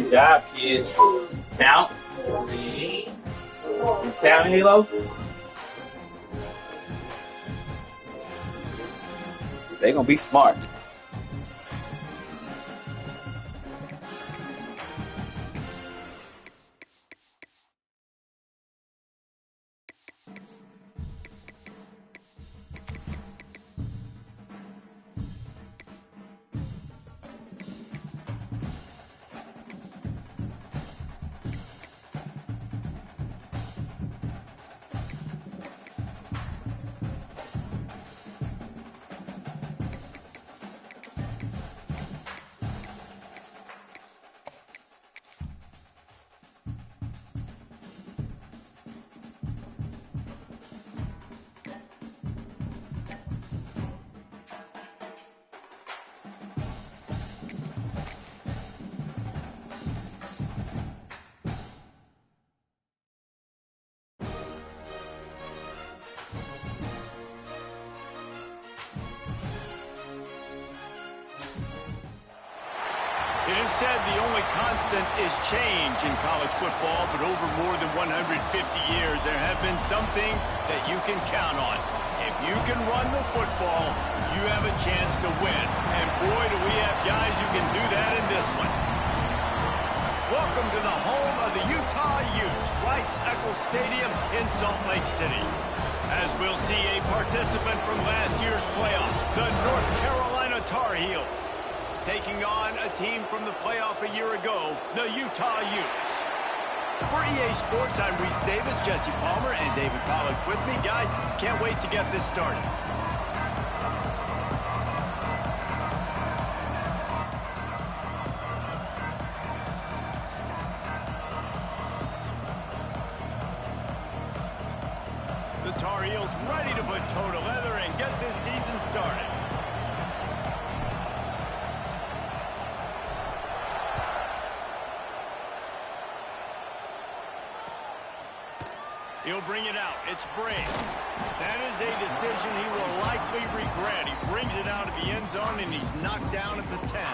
Good job, kids. Count. Count, Halo. They're gonna be smart. It is said the only constant is change in college football, but over more than 150 years, there have been some things that you can count on. If you can run the football, you have a chance to win. And boy, do we have guys who can do that in this one. Welcome to the home of the Utah Utes, Rice-Eccles Stadium in Salt Lake City. As we'll see a participant from last year's playoff, the North Carolina Tar Heels, taking on a team from the playoff a year ago, the Utah Utes. For EA Sports, I'm Reese Davis, Jesse Palmer, and David Pollack with me. Guys, can't wait to get this started. The Tar Heels ready to put toe to leather and get this season started. He'll bring it out. It's Bray. That is a decision he will likely regret. He brings it out of the end zone, and he's knocked down at the 10.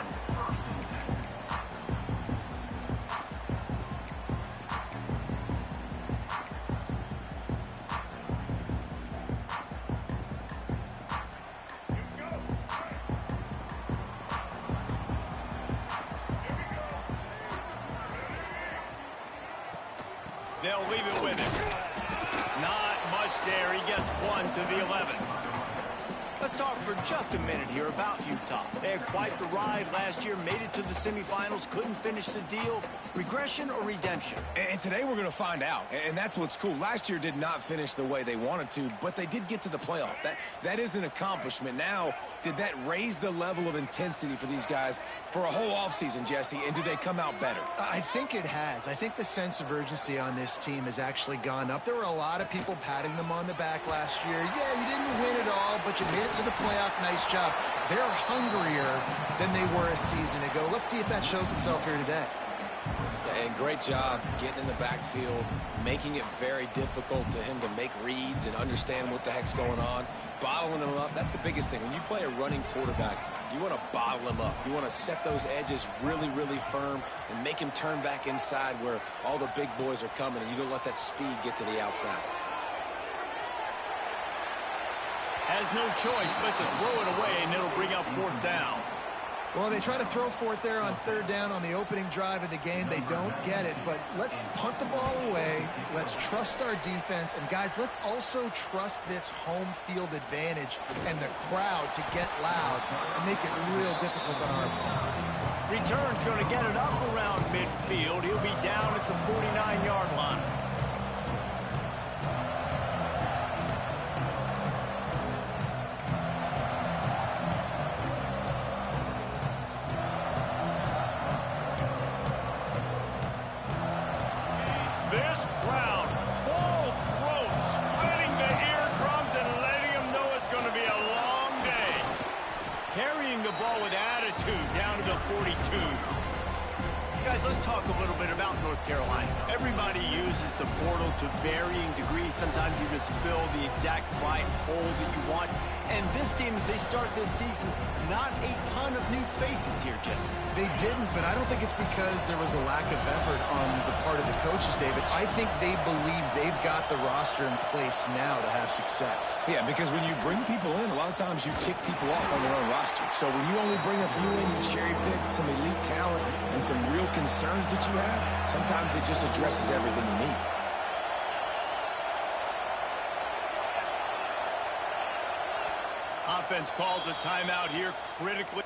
They'll leave it with him. Not much there. He gets one to the 11. Let's talk for just a minute here about Utah. They had quite the ride last year, made it to the semifinals, couldn't finish the deal. Regression or redemption? And today we're going to find out. And that's what's cool. Last year did not finish the way they wanted to, but they did get to the playoff. That is an accomplishment. Now, did that raise the level of intensity for these guys for a whole offseason, Jesse? And do they come out better? I think it has. I think the sense of urgency on this team has actually gone up. There were a lot of people patting them on the back last year. Yeah, you didn't win it all, but you made it to the playoff. Nice job. They're hungrier than they were a season ago. Let's see if that shows itself here today. And great job getting in the backfield, making it very difficult to him to make reads and understand what the heck's going on, bottling him up. That's the biggest thing. When you play a running quarterback, you want to bottle him up. You want to set those edges really, really firm and make him turn back inside where all the big boys are coming, and you don't let that speed get to the outside. Has no choice but to throw it away, and it'll bring up 4th down. Well, they try to throw for it there on 3rd down on the opening drive of the game. They don't get it, but let's punt the ball away. Let's trust our defense. And, guys, let's also trust this home field advantage and the crowd to get loud and make it real difficult on our opponent. Return's going to get it up around midfield. He'll be down at the 49-yard line. This crowd, full throat, splitting the eardrums and letting them know it's going to be a long day. Carrying the ball with attitude down to the 42. Guys, let's talk a little bit about North Carolina. Everybody uses the portal to varying degrees. Sometimes you just fill the exact right hole that you want. And this team, as they start this season, not a ton of new faces here, Jesse. They didn't, but I don't think it's because there was a lack of effort on the part of the coaches, David. I think they believe they've got the roster in place now to have success. Yeah, because when you bring people in, a lot of times you tick people off on their own roster. So when you only bring a few in, you cherry-pick some elite talent and some real concerns that you have, sometimes it just addresses everything you need. Offense calls a timeout here critically.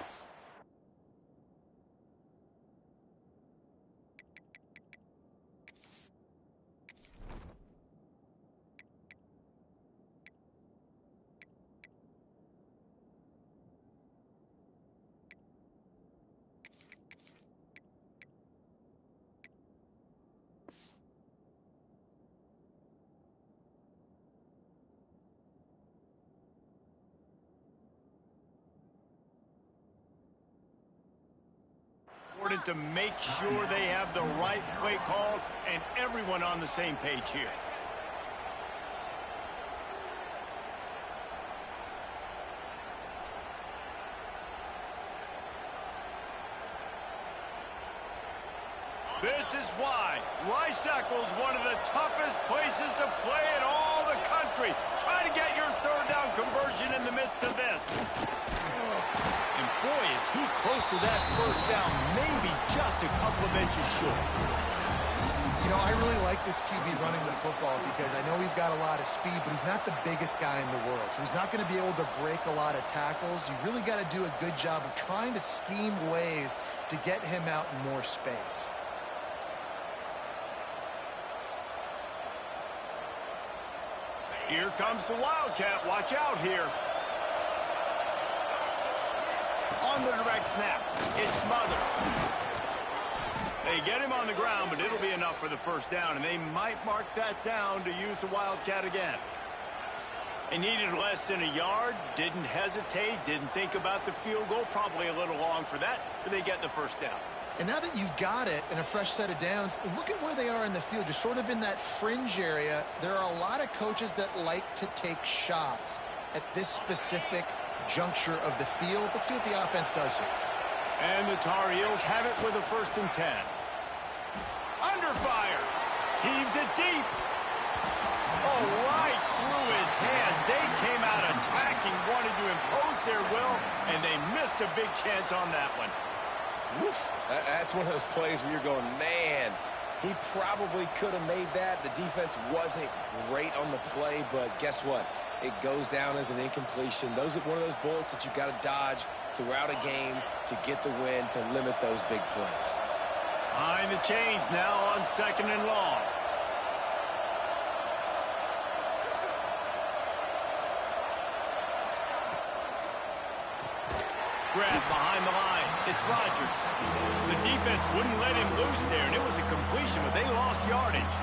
Important to make sure they have the right play called and everyone on the same page here. This is why Rice-Eccles, one of the toughest places to play in all the country. Try to get your third down conversion in the midst of this. And boy, is he close to that first down, maybe just a couple of inches short. You know, I really like this QB running the football because I know he's got a lot of speed, but he's not the biggest guy in the world. So he's not going to be able to break a lot of tackles. You really got to do a good job of trying to scheme ways to get him out in more space. Here comes the Wildcat. Watch out here. On the direct snap, it's Smothers. They get him on the ground, but it'll be enough for the first down, and they might mark that down to use the Wildcat again. They needed less than a yard, didn't hesitate, didn't think about the field goal, probably a little long for that, but they get the first down. And now that you've got it in a fresh set of downs, look at where they are in the field. You're sort of in that fringe area. There are a lot of coaches that like to take shots at this specific juncture of the field. Let's see what the offense does here. And the Tar Heels have it with a 1st and 10. Under fire. Heaves it deep. Oh, right through his hands. They came out attacking, wanted to impose their will, and they missed a big chance on that one. Woof. That's one of those plays where you're going, man, he probably could have made that. The defense wasn't great on the play, but guess what? It goes down as an incompletion. Those are one of those bullets that you got to dodge throughout a game to get the win, to limit those big plays. Behind the chains now on 2nd and long. Grab behind the line. It's Rodgers. The defense wouldn't let him loose there, and it was a completion, but they lost yardage.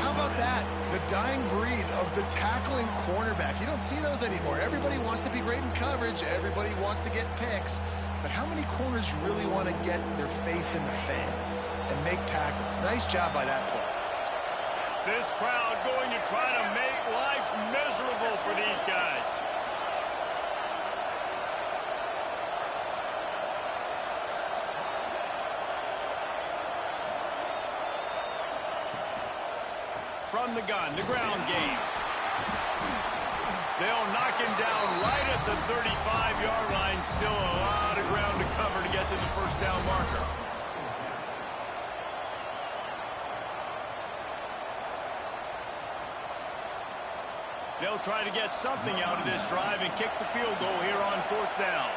How about that? The dying breed of the tackling cornerback. You don't see those anymore. Everybody wants to be great in coverage. Everybody wants to get picks. But how many corners really want to get their face in the fan and make tackles? Nice job by that play. This crowd going to try to make life miserable for these guys. From the gun, the ground game. They'll knock him down right at the 35-yard line. Still a lot of ground to cover to get to the first down marker. They'll try to get something out of this drive and kick the field goal here on 4th down.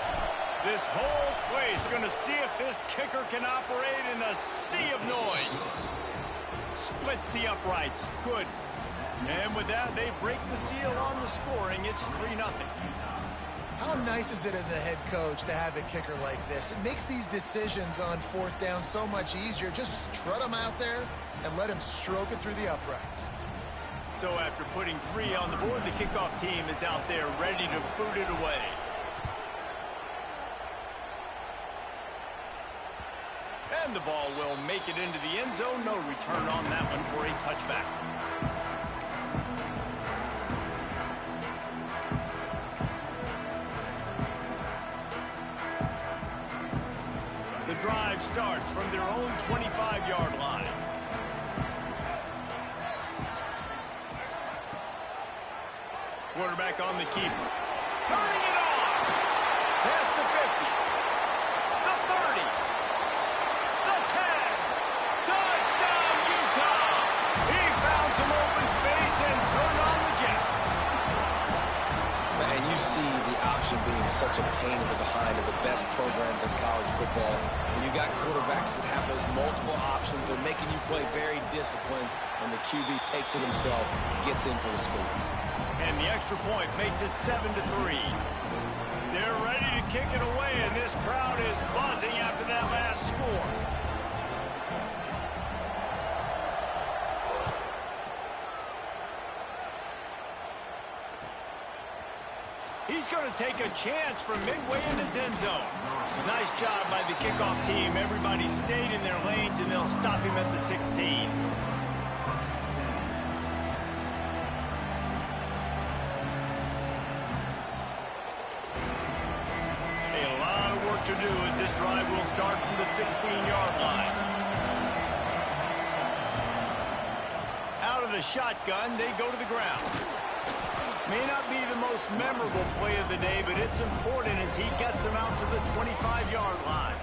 This whole play is going to see if this kicker can operate in the sea of noise. Splits the uprights. Good. And with that, they break the seal on the scoring. It's 3-0. How nice is it as a head coach to have a kicker like this? It makes these decisions on 4th down so much easier. Just trot him out there and let him stroke it through the uprights. So after putting 3 on the board, the kickoff team is out there ready to boot it away. And the ball will make it into the end zone. No return on that one for a touchback. drive starts from their own 25-yard line. Quarterback on the keeper. Turning it on. Past the 50. The 30. The 10. Touchdown, Utah. He found some open space and turned on the Jets. And you see the option being such a pain in the behind of the best programs in college football. When you got quarterbacks that have those multiple options, they're making you play very disciplined, and the QB takes it himself, gets in for the score. And the extra point makes it 7-3. They're ready to kick it away, and this crowd is buzzing after that last score. He's going to take a chance from midway in his end zone. Nice job by the kickoff team. Everybody stayed in their lanes, and they'll stop him at the 16. To do as this drive will start from the 16-yard line. Out of the shotgun, they go to the ground. May not be the most memorable play of the day, but it's important as he gets them out to the 25-yard line.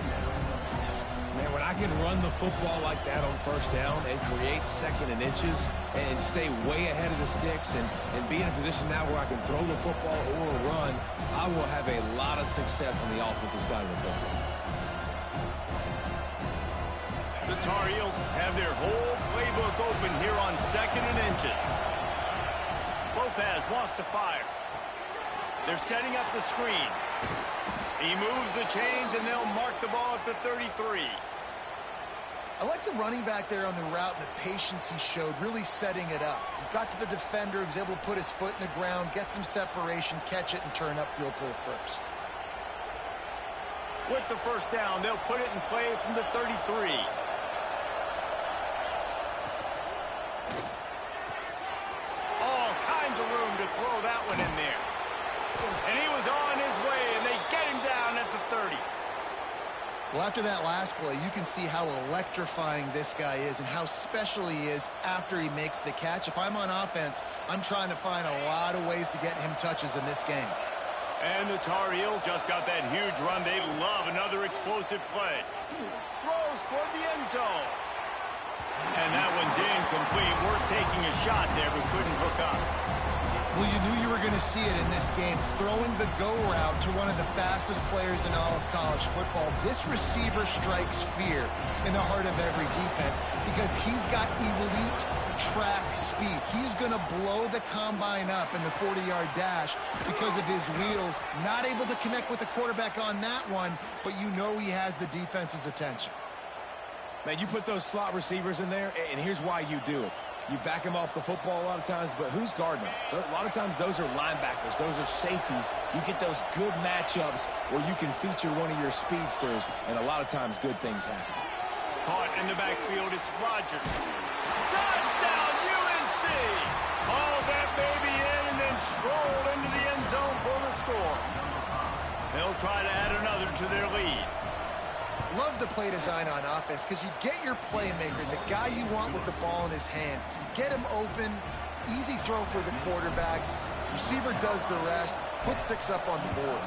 Man, when I can run the football like that on first down and create second and inches and stay way ahead of the sticks and be in a position now where I can throw the football or run, I will have a lot of success on the offensive side of the football. The Tar Heels have their whole playbook open here on second and inches. Lopez wants to fire. They're setting up the screen. He moves the chains, and they'll mark the ball at the 33. I like the running back there on the route and the patience he showed, really setting it up. He got to the defender, he was able to put his foot in the ground, get some separation, catch it, and turn upfield for the first. With the first down, they'll put it in play from the 33. All kinds of room to throw that one in there. And he was on his way, and they get him down at the 30. Well, after that last play, you can see how electrifying this guy is and how special he is after he makes the catch. If I'm on offense, I'm trying to find a lot of ways to get him touches in this game. And the Tar Heels just got that huge run. They love another explosive play. Throws toward the end zone. And that one's incomplete. We're taking a shot there, but couldn't hook up. Well, you knew you were going to see it in this game, throwing the go route to one of the fastest players in all of college football. This receiver strikes fear in the heart of every defense because he's got elite track speed. He's going to blow the combine up in the 40-yard dash because of his wheels. Not able to connect with the quarterback on that one, but you know he has the defense's attention. Man, you put those slot receivers in there, and here's why you do it. You back them off the football a lot of times, but who's guarding them? A lot of times those are linebackers. Those are safeties. You get those good matchups where you can feature one of your speedsters, and a lot of times good things happen. Caught in the backfield, it's Rodgers. Touchdown, UNC! Hauled that baby in and then strolled into the end zone for the score. They'll try to add another to their lead. Love the play design on offense because you get your playmaker, the guy you want with the ball in his hands. You get him open, easy throw for the quarterback. Receiver does the rest, put 6 up on the board.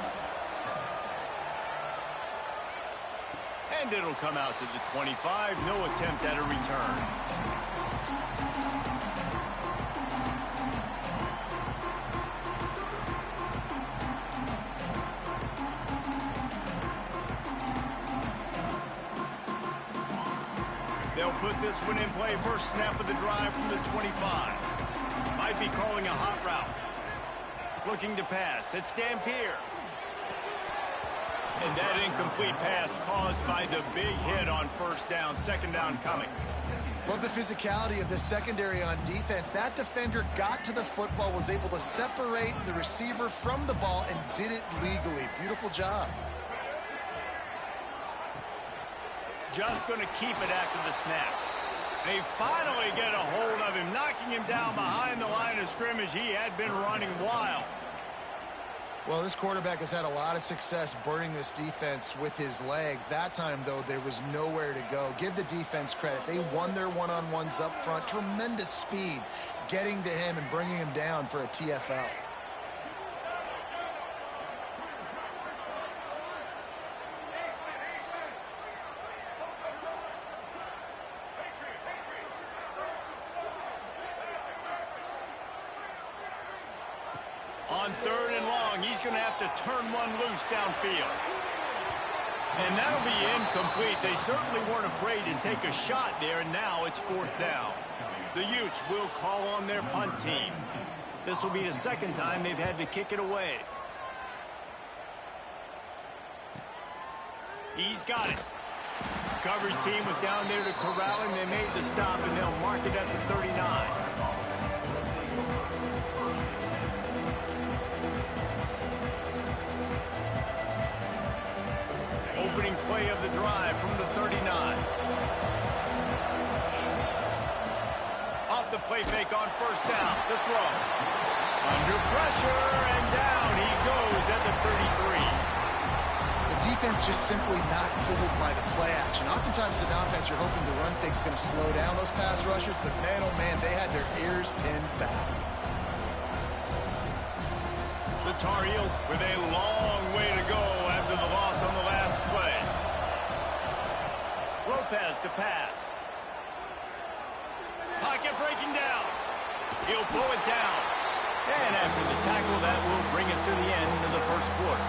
And it'll come out to the 25. No attempt at a return. They'll put this one in play. First snap of the drive from the 25. Might be calling a hot route. Looking to pass. It's Dampier. And that incomplete pass caused by the big hit on first down. Second down coming. Love the physicality of the secondary on defense. That defender got to the football, was able to separate the receiver from the ball, and did it legally. Beautiful job. Just going to keep it after the snap. They finally get a hold of him, knocking him down behind the line of scrimmage. He had been running wild. Well, this quarterback has had a lot of success burning this defense with his legs. That time, though, there was nowhere to go. Give the defense credit. They won their one-on-ones up front. Tremendous speed getting to him and bringing him down for a TFL. On 3rd and long, he's going to have to turn one loose downfield. And that'll be incomplete. They certainly weren't afraid to take a shot there, and now it's 4th down. The Utes will call on their punt team. This will be the 2nd time they've had to kick it away. He's got it. Coverage team was down there to corral him. They made the stop, and they'll mark it at the 39. Opening play of the drive from the 39. Off the play fake on 1st down. The throw. Under pressure, and down he goes at the 33. The defense just simply not fooled by the play action. Oftentimes, as an offense, you're hoping the run fake's going to slow down those pass rushers, but man, oh man, they had their ears pinned back. The Tar Heels with a long way to go after the loss on the last play. Lopez to pass. Pocket breaking down. He'll pull it down. And after the tackle, that will bring us to the end of the 1st quarter.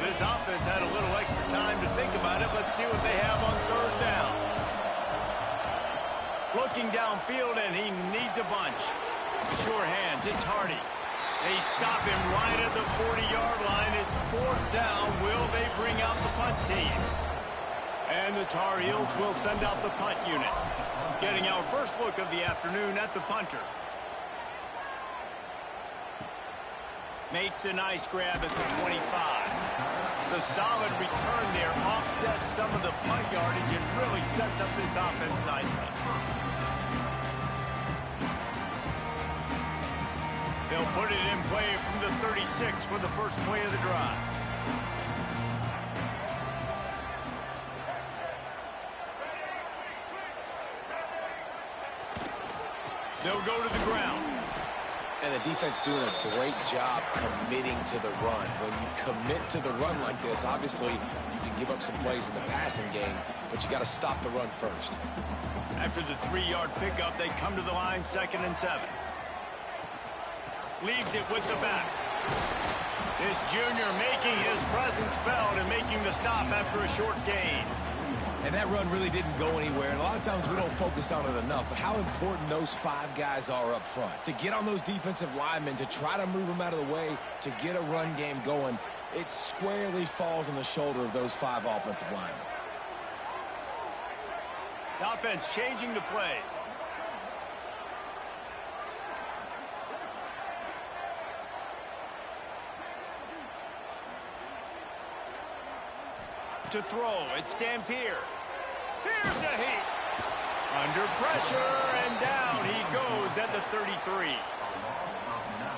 This offense had a little extra time to think about it. Let's see what they have on 3rd down. Looking downfield, and he needs a bunch. Sure hands, it's Hardy. They stop him right at the 40-yard line. It's 4th down. Will they bring out the punt team? And the Tar Heels will send out the punt unit. Getting our first look of the afternoon at the punter. Makes a nice grab at the 25. The solid return there offsets some of the punt yardage and really sets up this offense nicely. They'll put it in play from the 36 for the first play of the drive. They'll go to the ground. And the defense doing a great job committing to the run. When you commit to the run like this, obviously you can give up some plays in the passing game, but you got to stop the run first. After the 3-yard pickup, they come to the line, 2nd and 7. Leaves it with the back. This junior making his presence felt and making the stop after a short gain. And that run really didn't go anywhere. And a lot of times we don't focus on it enough, but how important those 5 guys are up front. To get on those defensive linemen, to try to move them out of the way, to get a run game going, it squarely falls on the shoulder of those 5 offensive linemen. The offense changing the play. To throw, it's Dampier. Here's a heat. Under pressure, and down he goes at the 33.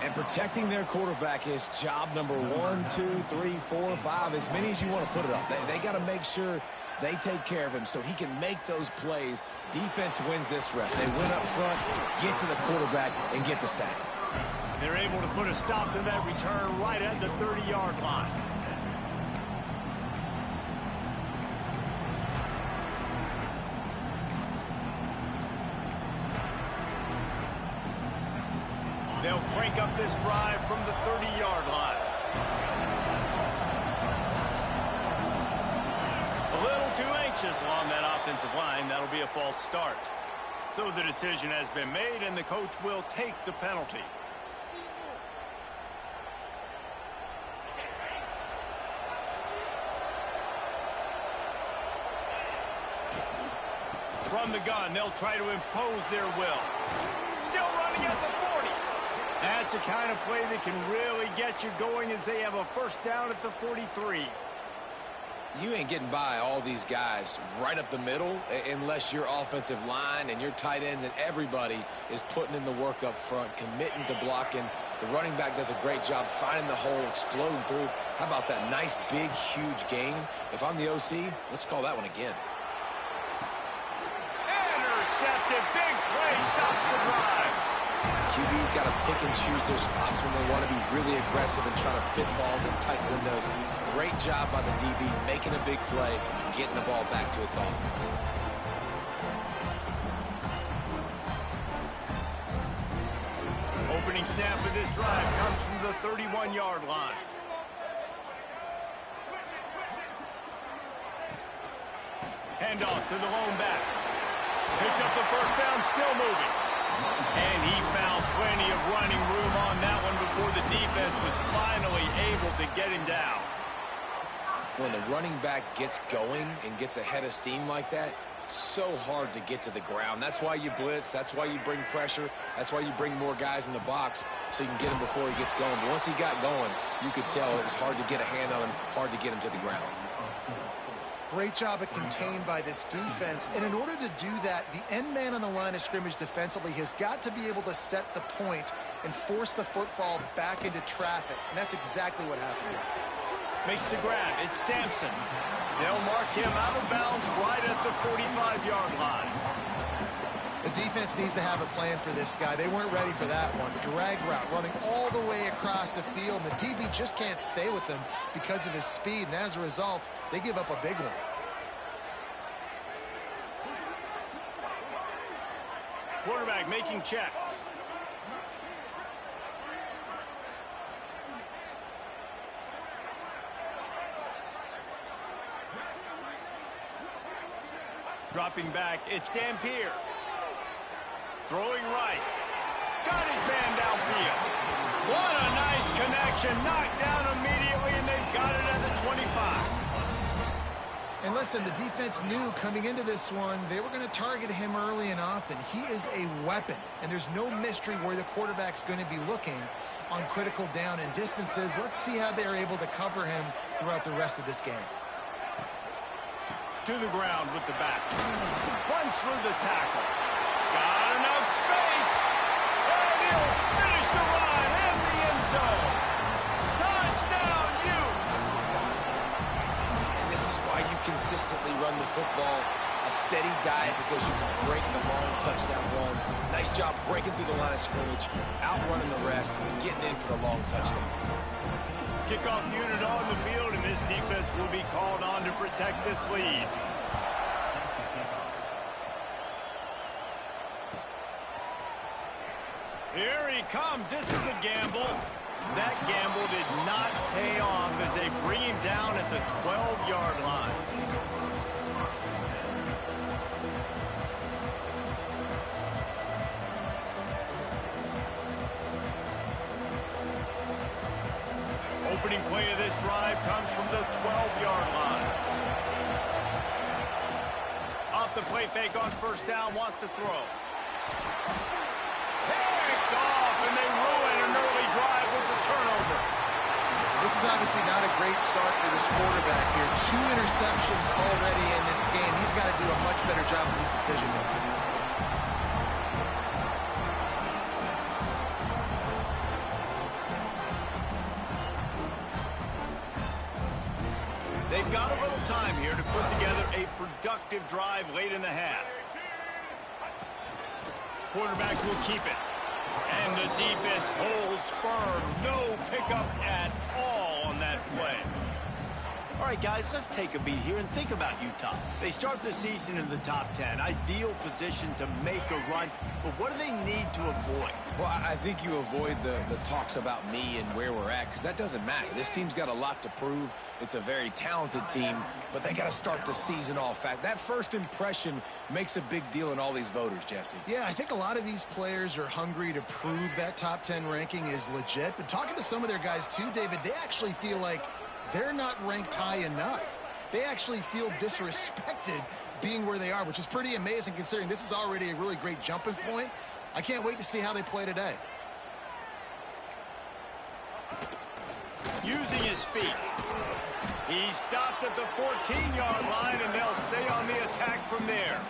And protecting their quarterback is job number 1, 2, 3, 4, 5, as many as you want to put it up. They got to make sure they take care of him so he can make those plays. Defense wins this rep. They win up front, get to the quarterback, and get the sack. They're able to put a stop to that return right at the 30-yard line. They'll crank up this drive from the 30-yard line. A little too anxious along that offensive line. That'll be a false start. So the decision has been made, and the coach will take the penalty. From the gun, they'll try to impose their will. Still running at the 40. That's the kind of play that can really get you going as they have a first down at the 43. You ain't getting by all these guys right up the middle unless your offensive line and your tight ends and everybody is putting in the work up front, committing to blocking. The running back does a great job finding the hole, exploding through. How about that nice, big, huge gain? If I'm the OC, let's call that one again. Intercepted. Big play. Stops the drive. QB's got to pick and choose their spots when they want to be really aggressive and try to fit balls in tight windows. Great job by the DB making a big play, getting the ball back to its offense. Opening snap of this drive comes from the 31-yard line. Handoff to the lone back. Picks up the first down, still moving. And he found plenty of running room on that one before the defense was finally able to get him down. When the running back gets going and gets ahead of steam like that, so hard to get to the ground. That's why you blitz. That's why you bring pressure. That's why you bring more guys in the box so you can get him before he gets going. But once he got going, you could tell it was hard to get a hand on him, hard to get him to the ground. Great job at contained by this defense. And in order to do that, the end man on the line of scrimmage defensively has got to be able to set the point and force the football back into traffic. And that's exactly what happened here. Makes the grab. It's Sampson. They'll mark him out of bounds right at the 45-yard line. The defense needs to have a plan for this guy. They weren't ready for that one. Drag route running all the way across the field. The DB just can't stay with them because of his speed. And as a result, they give up a big one. Quarterback making checks. Dropping back, it's Dampier. Throwing right. Got his man downfield. What a nice connection. Knocked down immediately, and they've got it at the 25. And listen, the defense knew coming into this one, they were going to target him early and often. He is a weapon, and there's no mystery where the quarterback's going to be looking on critical down and distances. Let's see how they're able to cover him throughout the rest of this game. To the ground with the back. Runs through the tackle. Got enough space. And he'll finish the line in the end zone. Touchdown, Utes. And this is why you consistently run the football. A steady diet because you can break the long touchdown runs. Nice job breaking through the line of scrimmage, outrunning the rest, getting in for the long touchdown. Kickoff unit on the field, and this defense will be called on to protect this lead. Here he comes. This is a gamble. That gamble did not pay off as they bring him down at the 12-yard line. Opening play of this drive comes from the 12-yard line. Off the play fake on first down, wants to throw. Picked off, and they ruin an early drive with the turnover. This is obviously not a great start for this quarterback here. 2 interceptions already in this game. He's got to do a much better job with his decision-making. They've got a little time here to put together a productive drive late in the half. Quarterback will keep it. And the defense holds firm. No pickup at all on that play. All right, guys, let's take a beat here and think about Utah. They start the season in the top 10, ideal position to make a run, but what do they need to avoid? Well, I think you avoid the talks about me and where we're at, because that doesn't matter. This team's got a lot to prove. It's a very talented team, but they got to start the season off fast. That first impression makes a big deal in all these voters, Jesse. Yeah, I think a lot of these players are hungry to prove that top 10 ranking is legit, but talking to some of their guys too, David, they actually feel like they're not ranked high enough. They actually feel disrespected being where they are, which is pretty amazing considering this is already a really great jumping point. I can't wait to see how they play today. Using his feet. He stopped at the 14-yard line, and they'll stay on the attack from there.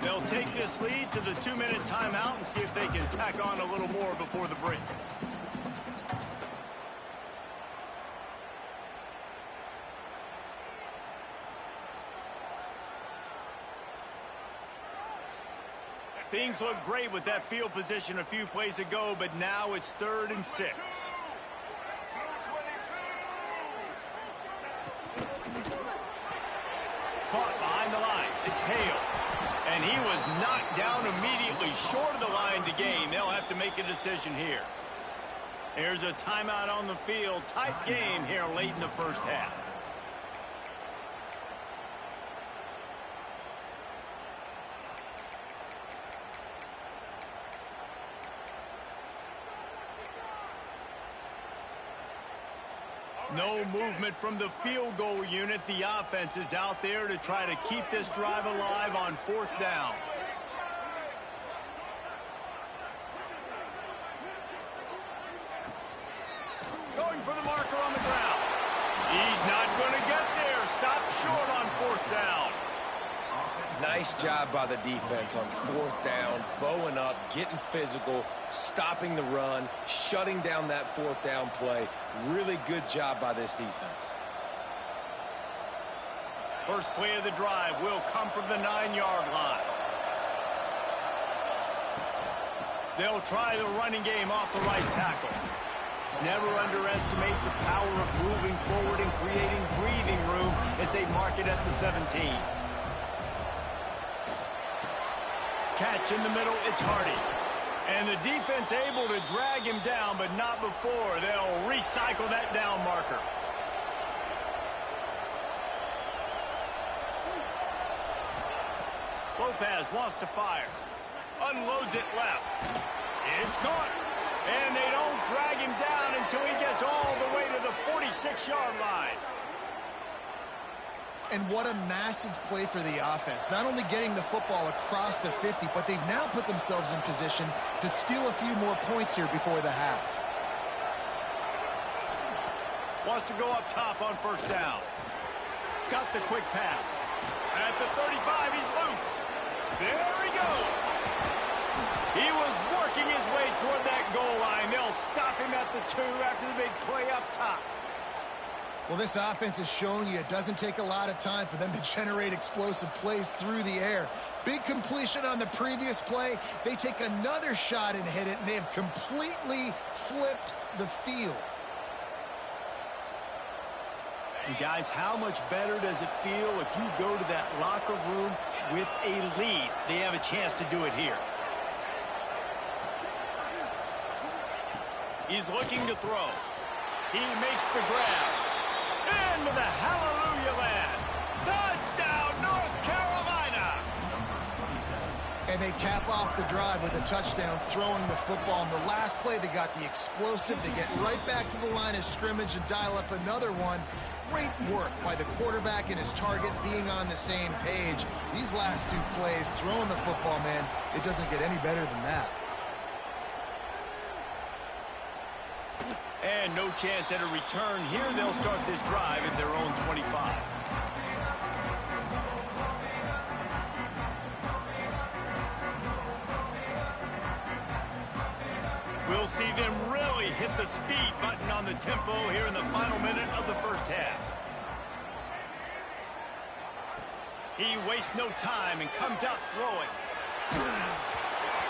They'll take this lead to the 2-minute timeout and see if they can tack on a little more before the break. Things look great with that field position a few plays ago, but now it's 3rd and 6. Caught behind the line. It's Hale. And he was knocked down immediately short of the line to gain. They'll have to make a decision here. There's a timeout on the field. Tight game here late in the first half. No movement from the field goal unit. The offense is out there to try to keep this drive alive on 4th down. Going for the marker on the ground. He's not going to get there. Stop short on 4th down. Nice job by the defense on 4th down, bowing up, getting physical, stopping the run, shutting down that 4th down play. Really good job by this defense. First play of the drive will come from the 9-yard line. They'll try the running game off the right tackle. Never underestimate the power of moving forward and creating breathing room as they mark it at the 17. Catch in the middle, it's Hardy. And the defense able to drag him down, but not before. They'll recycle that down marker. Lopez wants to fire. Unloads it left. It's caught. And they don't drag him down until he gets all the way to the 46-yard line. And what a massive play for the offense. Not only getting the football across the 50, but they've now put themselves in position to steal a few more points here before the half. Wants to go up top on 1st down. Got the quick pass. At the 35, he's loose. There he goes. He was working his way toward that goal line. They'll stop him at the 2 after the big play up top. Well, this offense has shown you it doesn't take a lot of time for them to generate explosive plays through the air. Big completion on the previous play. They take another shot and hit it, and they have completely flipped the field. And guys, how much better does it feel if you go to that locker room with a lead? They have a chance to do it here. He's looking to throw. He makes the grab. Into the hallelujah land. Touchdown, North Carolina. And they cap off the drive with a touchdown, throwing the football. In the last play, they got the explosive. They get right back to the line of scrimmage and dial up another one. Great work by the quarterback and his target being on the same page. These last 2 plays, throwing the football, man, it doesn't get any better than that. And no chance at a return here. They'll start this drive at their own 25. We'll see them really hit the speed button on the tempo here in the final minute of the first half. He wastes no time and comes out throwing.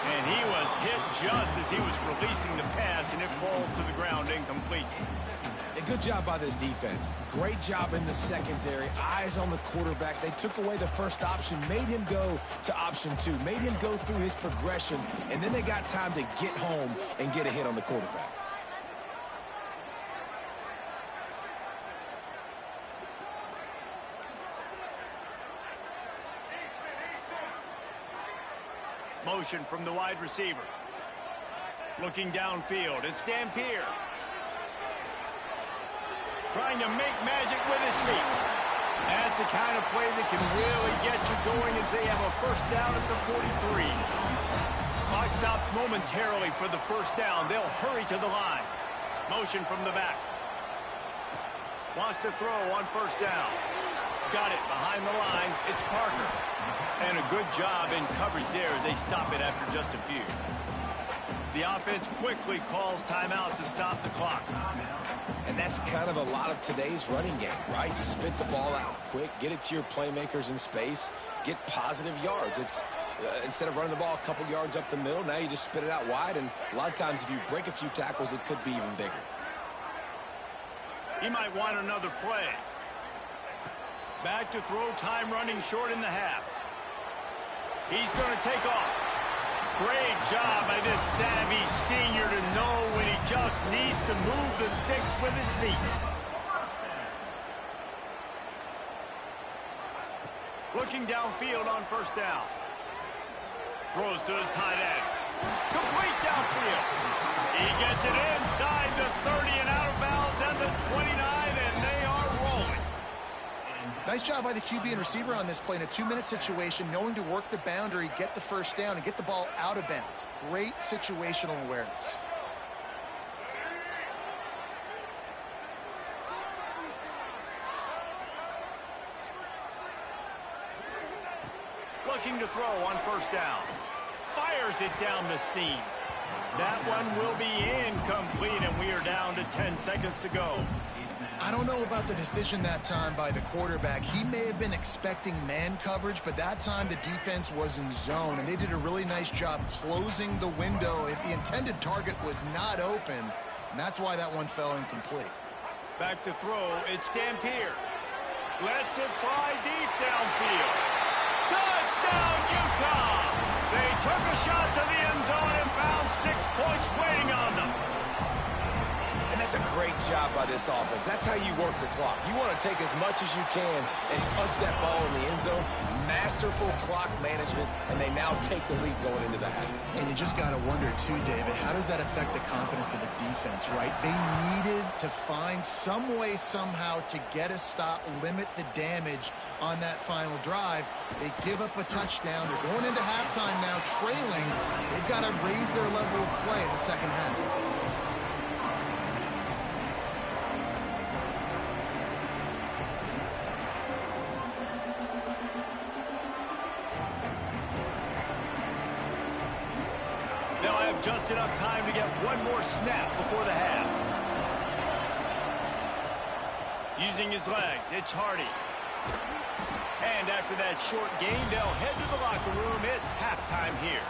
And he was hit just as he was releasing the pass, and it falls to the ground incomplete. A good job by this defense. Great job in the secondary. Eyes on the quarterback. They took away the first option, made him go to option 2, made him go through his progression, and then they got time to get home and get a hit on the quarterback. Motion from the wide receiver. Looking downfield, it's Dampier. Trying to make magic with his feet. That's the kind of play that can really get you going as they have a first down at the 43. Clock stops momentarily for the first down. They'll hurry to the line. Motion from the back. Wants to throw on first down. Got it behind the line. It's Parker. And a good job in coverage there as they stop it after just a few. The offense quickly calls timeout to stop the clock. And that's kind of a lot of today's running game, right? Spit the ball out quick, get it to your playmakers in space, get positive yards. It's instead of running the ball a couple yards up the middle, now you just spit it out wide, and a lot of times if you break a few tackles, it could be even bigger. He might want another play. Back to throw, time running short in the half. He's going to take off. Great job by this savvy senior to know when he just needs to move the sticks with his feet. Looking downfield on first down. Throws to the tight end. Complete downfield. He gets it inside the 30 and out of bounds and the 29, and they are rolling. Nice job by the QB and receiver on this play in a 2-minute situation, knowing to work the boundary, get the first down, and get the ball out of bounds. Great situational awareness. Looking to throw on first down. Fires it down the seam. That one will be incomplete, and we are down to 10 seconds to go. I don't know about the decision that time by the quarterback. He may have been expecting man coverage, but that time the defense was in zone, and they did a really nice job closing the window. If the intended target was not open, and that's why that one fell incomplete. Back to throw, it's Dampier. Lets it fly deep downfield. Touchdown, Utah! They took a shot to the end zone and found 6 points waiting on them. And that's a great job by this offense. That's how you work the clock. You want to take as much as you can and punch that ball in the end zone. Masterful clock management, and they now take the lead going into the half. And you just got to wonder, too, David, how does that affect the confidence of a defense, right? They needed to find some way, somehow, to get a stop, limit the damage on that final drive. They give up a touchdown. They're going into halftime now, trailing. They've got to raise their level of play in the second half. Just enough time to get one more snap before the half. Using his legs, it's Hardy. And after that short gain, they'll head to the locker room. It's halftime here.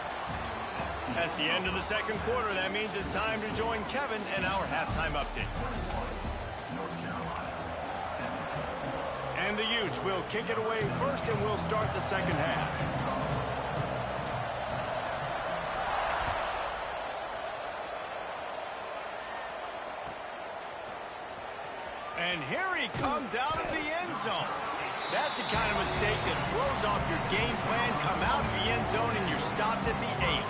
That's the end of the second quarter. That means it's time to join Kevin in our halftime update. And the Utes will kick it away first, and we'll start the second half. And here he comes out of the end zone. That's the kind of mistake that throws off your game plan. Come out of the end zone and you're stopped at the 8.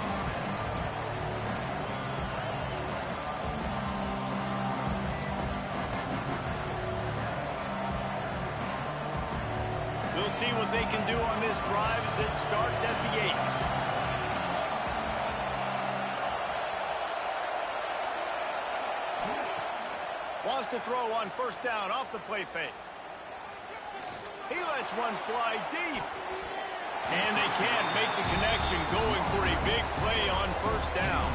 We'll see what they can do on this drive as it starts at the 8. Wants to throw on first down off the play fake. He lets one fly deep. And they can't make the connection, going for a big play on first down.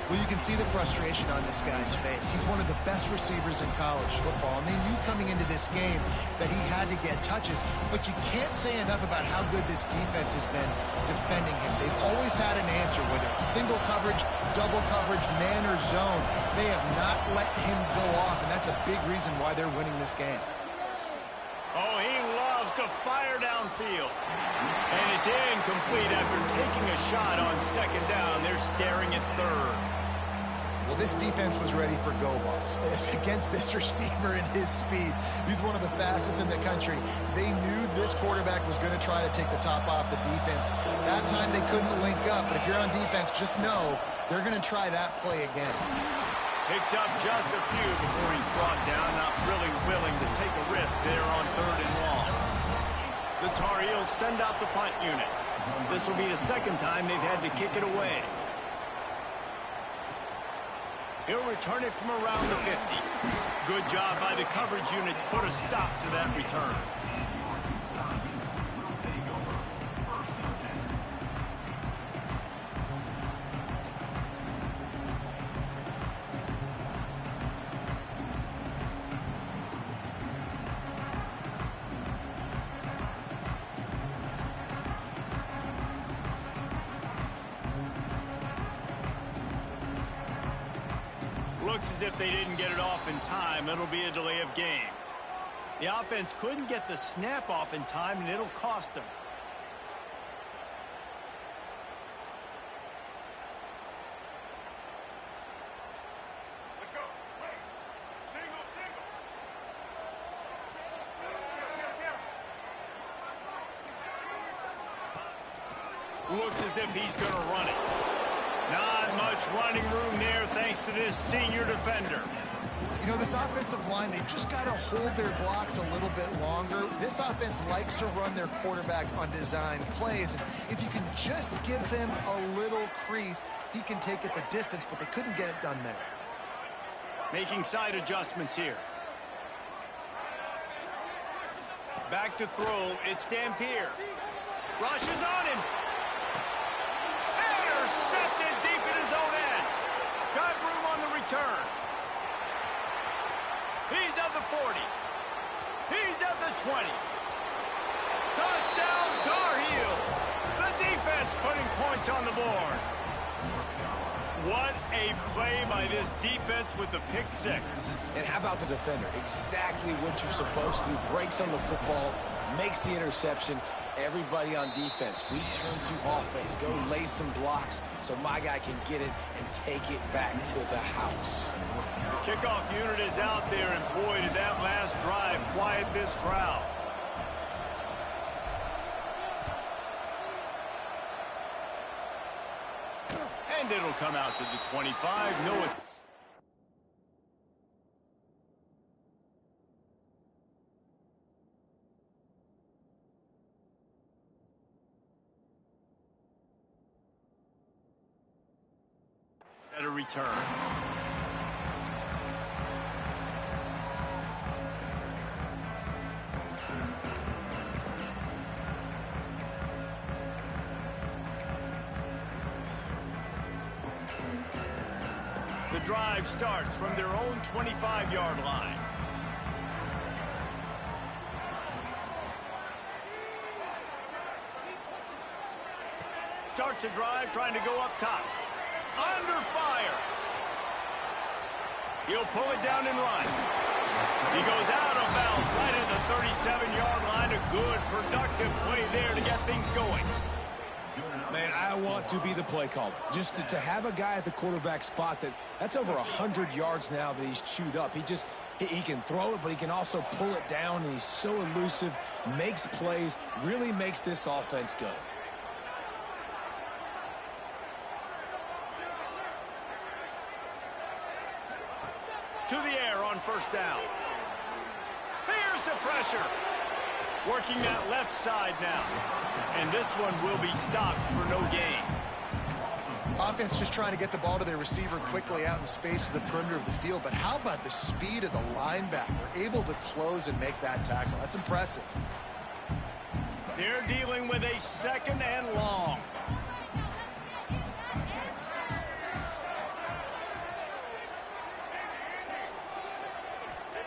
Well, you can see the frustration on this guy's face. He's one of the best receivers in college football, and they knew coming into this game that he had to get touches, but you can't say enough about how good this defense has been defending him. They've always had an answer, whether it's single coverage, double coverage, man or zone. They have not let him go off, and that's a big reason why they're winning this game. Oh, he loves to fire downfield. And it's incomplete after taking a shot on second down. They're staring at third. Well, this defense was ready for go balls. Against this receiver and his speed, he's one of the fastest in the country. They knew this quarterback was going to try to take the top off the defense. That time they couldn't link up, but if you're on defense, just know they're going to try that play again. Picks up just a few before he's brought down, not really willing to take a risk there on third and long. The Tar Heels send out the punt unit. This will be the second time they've had to kick it away. He'll return it from around the 50. Good job by the coverage unit to put a stop to that return. Looks as if they didn't get it off in time. It'll be a delay of game. The offense couldn't get the snap off in time, and it'll cost them. Let's go. Wait. Single, single. Looks as if he's going to run it. Not much running room there thanks to this senior defender. You know, this offensive line, they've just got to hold their blocks a little bit longer. This offense likes to run their quarterback on designed plays. And if you can just give him a little crease, he can take it the distance, but they couldn't get it done there. Making side adjustments here. Back to throw. It's Dampier. Rushes on him. Intercepted deep in his own end. Got room on the return. He's at the 40. He's at the 20. Touchdown, Tar Heels. The defense putting points on the board. What a play by this defense with the pick six. And how about the defender? Exactly what you're supposed to. Breaks on the football, makes the interception. Everybody on defense, we turn to offense. Go lay some blocks so my guy can get it and take it back to the house. The kickoff unit is out there, and boy, did that last drive quiet this crowd. And it'll come out to the 25. No, at a return. The drive starts from their own 25-yard line. Starts a drive trying to go up top. Under fire. He'll pull it down and run. He goes out of bounds right at the 37-yard line. A good, productive play there to get things going. Man, I want to be the play caller. Just to have a guy at the quarterback spot that's over 100 yards now that he's chewed up. He can throw it, but he can also pull it down, and he's so elusive, makes plays, really makes this offense go. To the air on first down. Here's the pressure. Working that left side now. And this one will be stopped for no gain. Offense just trying to get the ball to their receiver quickly out in space to the perimeter of the field. But how about the speed of the linebacker? Able to close and make that tackle. That's impressive. They're dealing with a second and long.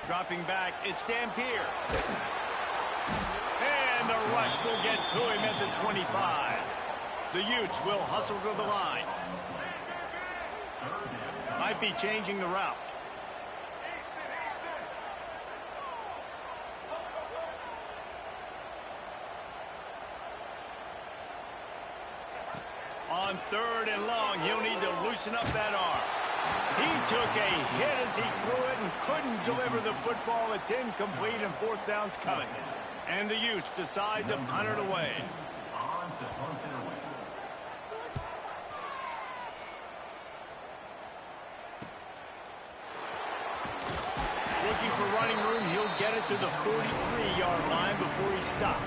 Dropping back, it's Dampier. And the rush will get to him at the 25. The Utes will hustle to the line. Might be changing the route. On 3rd and long, he'll need to loosen up that arm. He took a hit as he threw it and couldn't deliver the football. It's incomplete and 4th down's coming. And the Utes decide to punt it away. Looking for running room, he'll get it to the 43-yard line before he stops.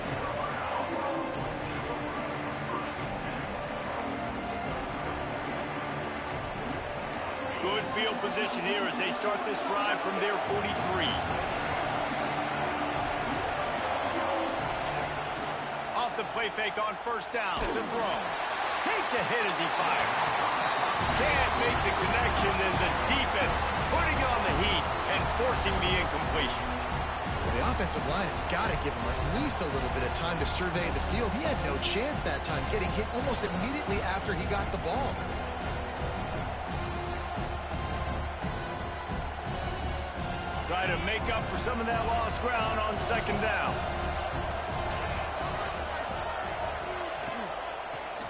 Good field position here as they start this drive from their 43. Off the play fake on 1st down. The throw. Takes a hit as he fires. Can't make the connection, and the defense putting on the heat and forcing the incompletion. Well, the offensive line has got to give him at least a little bit of time to survey the field. He had no chance that time, getting hit almost immediately after he got the ball. Try to make up for some of that lost ground on 2nd down.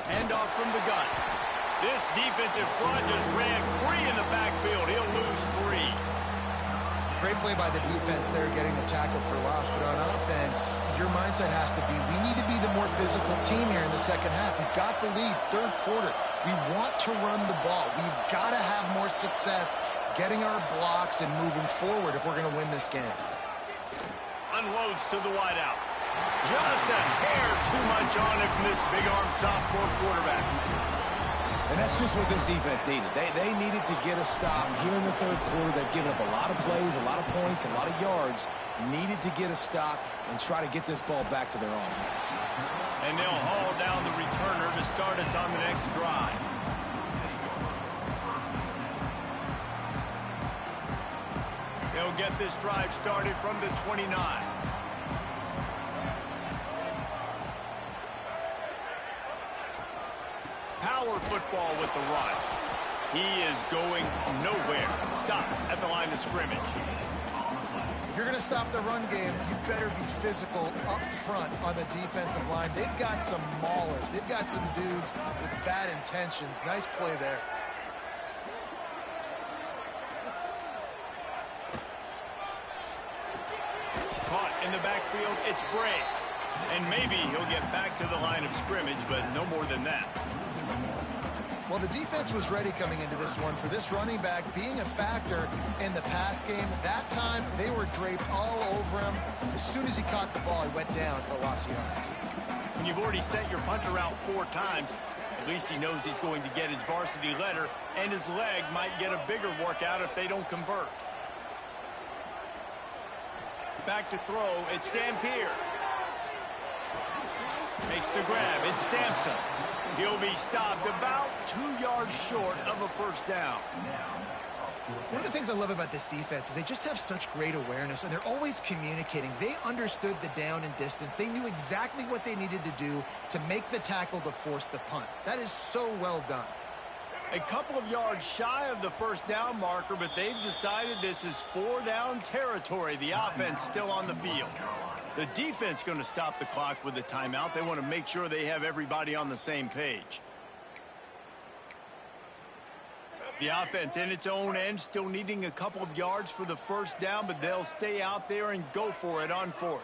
Hand off from the gun. This defensive front just ran free in the backfield. He'll lose 3. Great play by the defense there, getting the tackle for loss. But on offense, your mindset has to be, we need to be the more physical team here in the 2nd half. We've got the lead, 3rd quarter. We want to run the ball. We've got to have more success getting our blocks and moving forward if we're going to win this game. Unloads to the wideout. Just a hair too much on it from this big-arm sophomore quarterback. And that's just what this defense needed. They needed to get a stop here in the 3rd quarter. They've given up a lot of plays, a lot of points, a lot of yards. Needed to get a stop and try to get this ball back to their offense. And they'll haul down the returner to start us on the next drive. They'll get this drive started from the 29. Power football with the run. He is going nowhere. Stop at the line of scrimmage. If you're going to stop the run game, you better be physical up front on the defensive line. They've got some maulers. They've got some dudes with bad intentions. Nice play there. Caught in the backfield, it's Bray. And maybe he'll get back to the line of scrimmage, but no more than that. Well, the defense was ready coming into this one for this running back being a factor in the pass game. That time, they were draped all over him. As soon as he caught the ball, he went down for a loss of yards. When you've already sent your punter out 4 times, at least he knows he's going to get his varsity letter, and his leg might get a bigger workout if they don't convert. Back to throw, it's Dampier. Makes the grab, it's Sampson. He'll be stopped about 2 yards short of a 1st down. One of the things I love about this defense is they just have such great awareness, and they're always communicating. They understood the down and distance. They knew exactly what they needed to do to make the tackle to force the punt. That is so well done. A couple of yards shy of the 1st down marker, but they've decided this is 4-down territory. The offense still on the field. The defense going to stop the clock with a timeout. They want to make sure they have everybody on the same page. The offense in its own end, still needing a couple of yards for the 1st down, but they'll stay out there and go for it on 4th.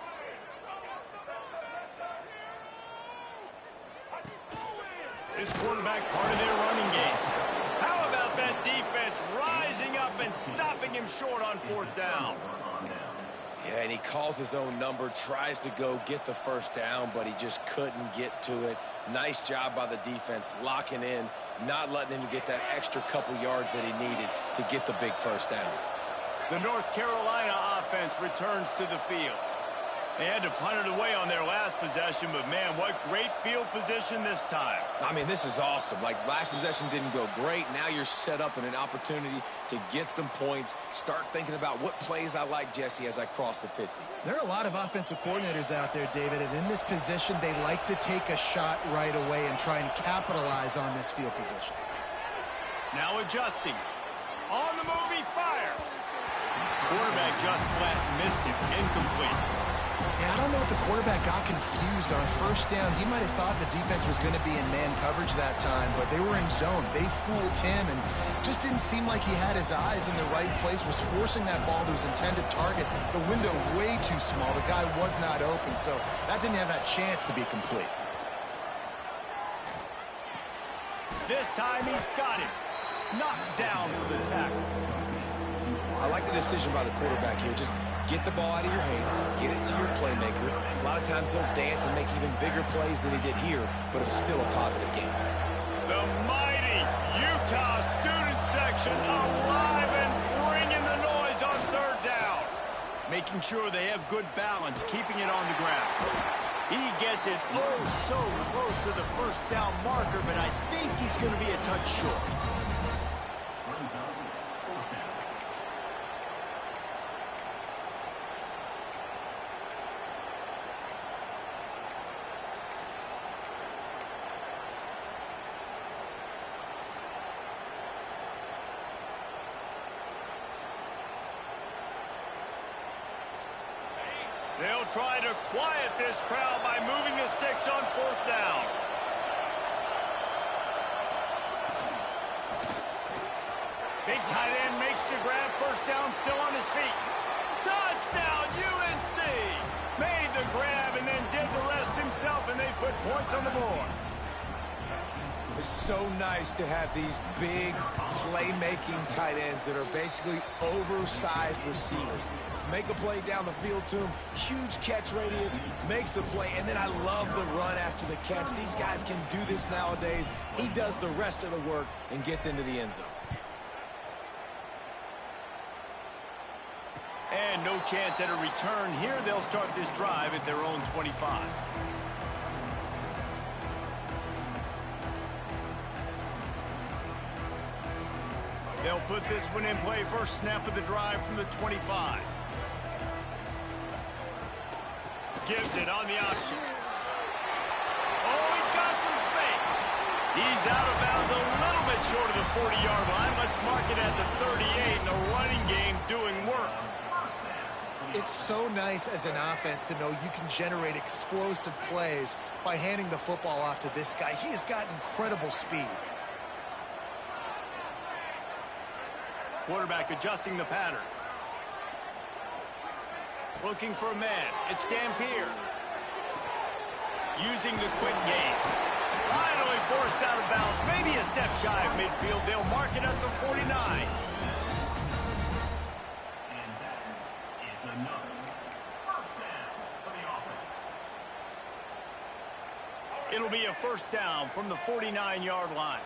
This quarterback part of their running game. How about that defense rising up and stopping him short on 4th down? Yeah, and he calls his own number, tries to go get the 1st down, but he just couldn't get to it. Nice job by the defense, locking in, not letting him get that extra couple yards that he needed to get the big 1st down. The North Carolina offense returns to the field. They had to punt it away on their last possession, but, man, what great field position this time. I mean, this is awesome. Like, last possession didn't go great. Now you're set up in an opportunity to get some points. Start thinking about what plays I like, Jesse, as I cross the 50. There are a lot of offensive coordinators out there, David, and in this position, they like to take a shot right away and try and capitalize on this field position. Now adjusting. On the move, he fires. Quarterback just flat missed it. Incomplete. Yeah, I don't know if the quarterback got confused on first down. He might have thought the defense was going to be in man coverage that time, but they were in zone. They fooled him and just didn't seem like he had his eyes in the right place, was forcing that ball to his intended target. The window way too small. The guy was not open, so that didn't have that chance to be complete. This time he's got him. Knocked down for the tackle. I like the decision by the quarterback here. Just get the ball out of your hands, get it to your playmaker. A lot of times he'll dance and make even bigger plays than he did here, but it was still a positive game. The mighty Utah student section alive and bringing the noise on third down. Making sure they have good balance, keeping it on the ground. He gets it oh so close to the first down marker, but I think he's going to be a touch short. They'll try to quiet this crowd by moving the sticks on fourth down. Big tight end makes the grab, first down, still on his feet. Touchdown, UNC! Made the grab and then did the rest himself, and they put points on the board. It's so nice to have these big playmaking tight ends that are basically oversized receivers. Make a play down the field to him, huge catch radius, makes the play, and then I love the run after the catch. These guys can do this nowadays. He does the rest of the work and gets into the end zone. And no chance at a return here. They'll start this drive at their own 25. They'll put this one in play, first snap of the drive from the 25. Gives it on the option. Oh, he's got some space. He's out of bounds a little bit short of the 40-yard line. Let's mark it at the 38, and the running game doing work. It's so nice as an offense to know you can generate explosive plays by handing the football off to this guy. He has got incredible speed. Quarterback adjusting the pattern. Looking for a man. It's Gampier. Using the quick game. Finally forced out of bounds. Maybe a step shy of midfield. They'll mark it at the 49. And that is another first down for the offense. It'll be a first down from the 49-yard line.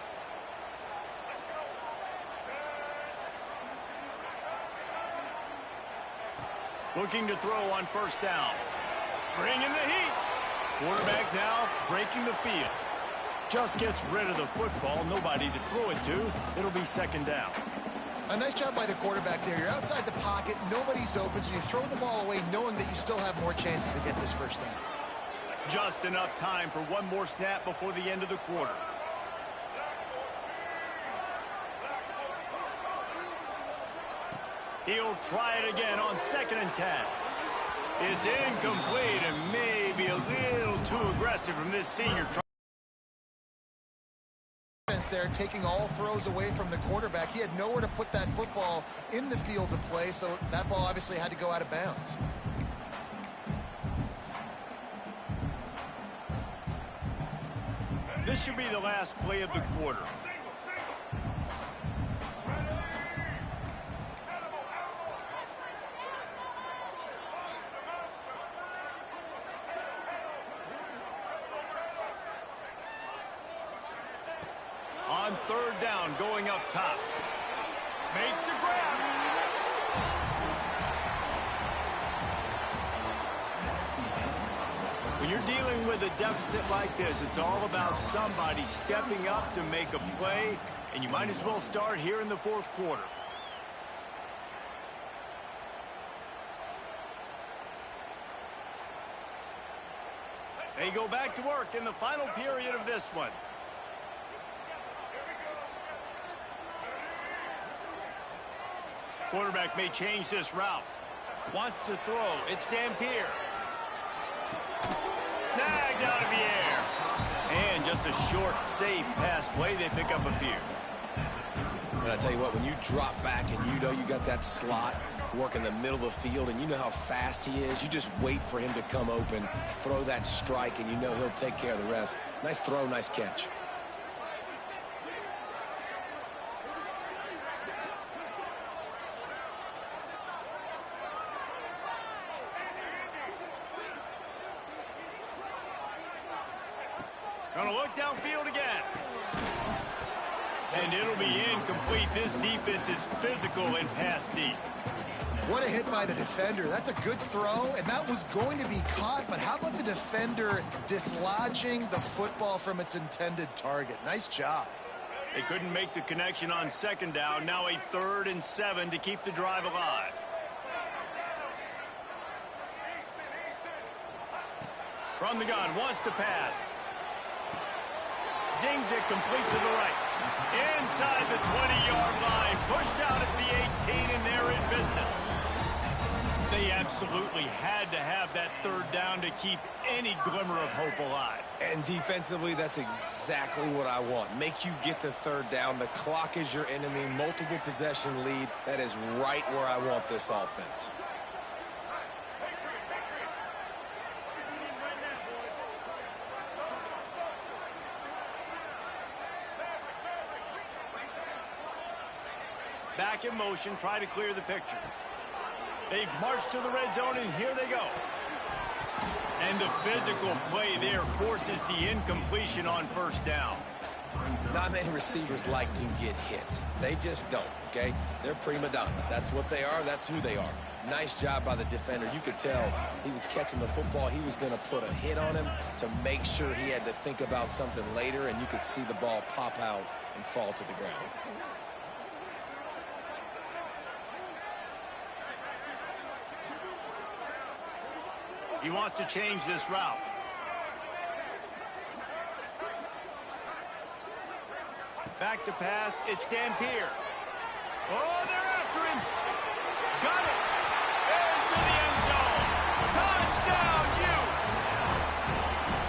Looking to throw on first down. Bringing the heat. Quarterback now breaking the field. Just gets rid of the football. Nobody to throw it to. It'll be second down. A nice job by the quarterback there. You're outside the pocket. Nobody's open, so you throw the ball away knowing that you still have more chances to get this first down. Just enough time for one more snap before the end of the quarter. He'll try it again on 2nd and 10. It's incomplete and maybe a little too aggressive from this senior. There, taking all throws away from the quarterback. He had nowhere to put that football in the field to play, so that ball obviously had to go out of bounds. This should be the last play of the quarter. On third down, going up top. Makes the grab. When you're dealing with a deficit like this, it's all about somebody stepping up to make a play, and you might as well start here in the fourth quarter. They go back to work in the final period of this one. Quarterback may change this route. Wants to throw. It's Dampier. Snagged out of the air. And just a short, safe pass play. They pick up a few. And I tell you what, when you drop back and you know you got that slot, work in the middle of the field, and you know how fast he is, you just wait for him to come open, throw that strike, and you know he'll take care of the rest. Nice throw, nice catch. Gonna look downfield again. And it'll be incomplete. This defense is physical and pass deep. What a hit by the defender. That's a good throw, and that was going to be caught, but how about the defender dislodging the football from its intended target? Nice job. They couldn't make the connection on second down. Now a 3rd and 7 to keep the drive alive. From the gun, wants to pass. Zings it complete to the right. Inside the 20-yard line. Pushed out at the 18, and they're in business. They absolutely had to have that 3rd down to keep any glimmer of hope alive. And defensively, that's exactly what I want. Make you get the 3rd down. The clock is your enemy. Multiple possession lead. That is right where I want this offense. Back in motion, try to clear the picture. They've marched to the red zone, and here they go. And the physical play there forces the incompletion on 1st down. Not many receivers like to get hit. They just don't, okay? They're prima donnas. That's what they are. That's who they are. Nice job by the defender. You could tell he was catching the football. He was going to put a hit on him to make sure he had to think about something later, and you could see the ball pop out and fall to the ground. He wants to change this route. Back to pass. It's Dampier. Oh, they're after him. Got it. Into the end zone. Touchdown, Utes.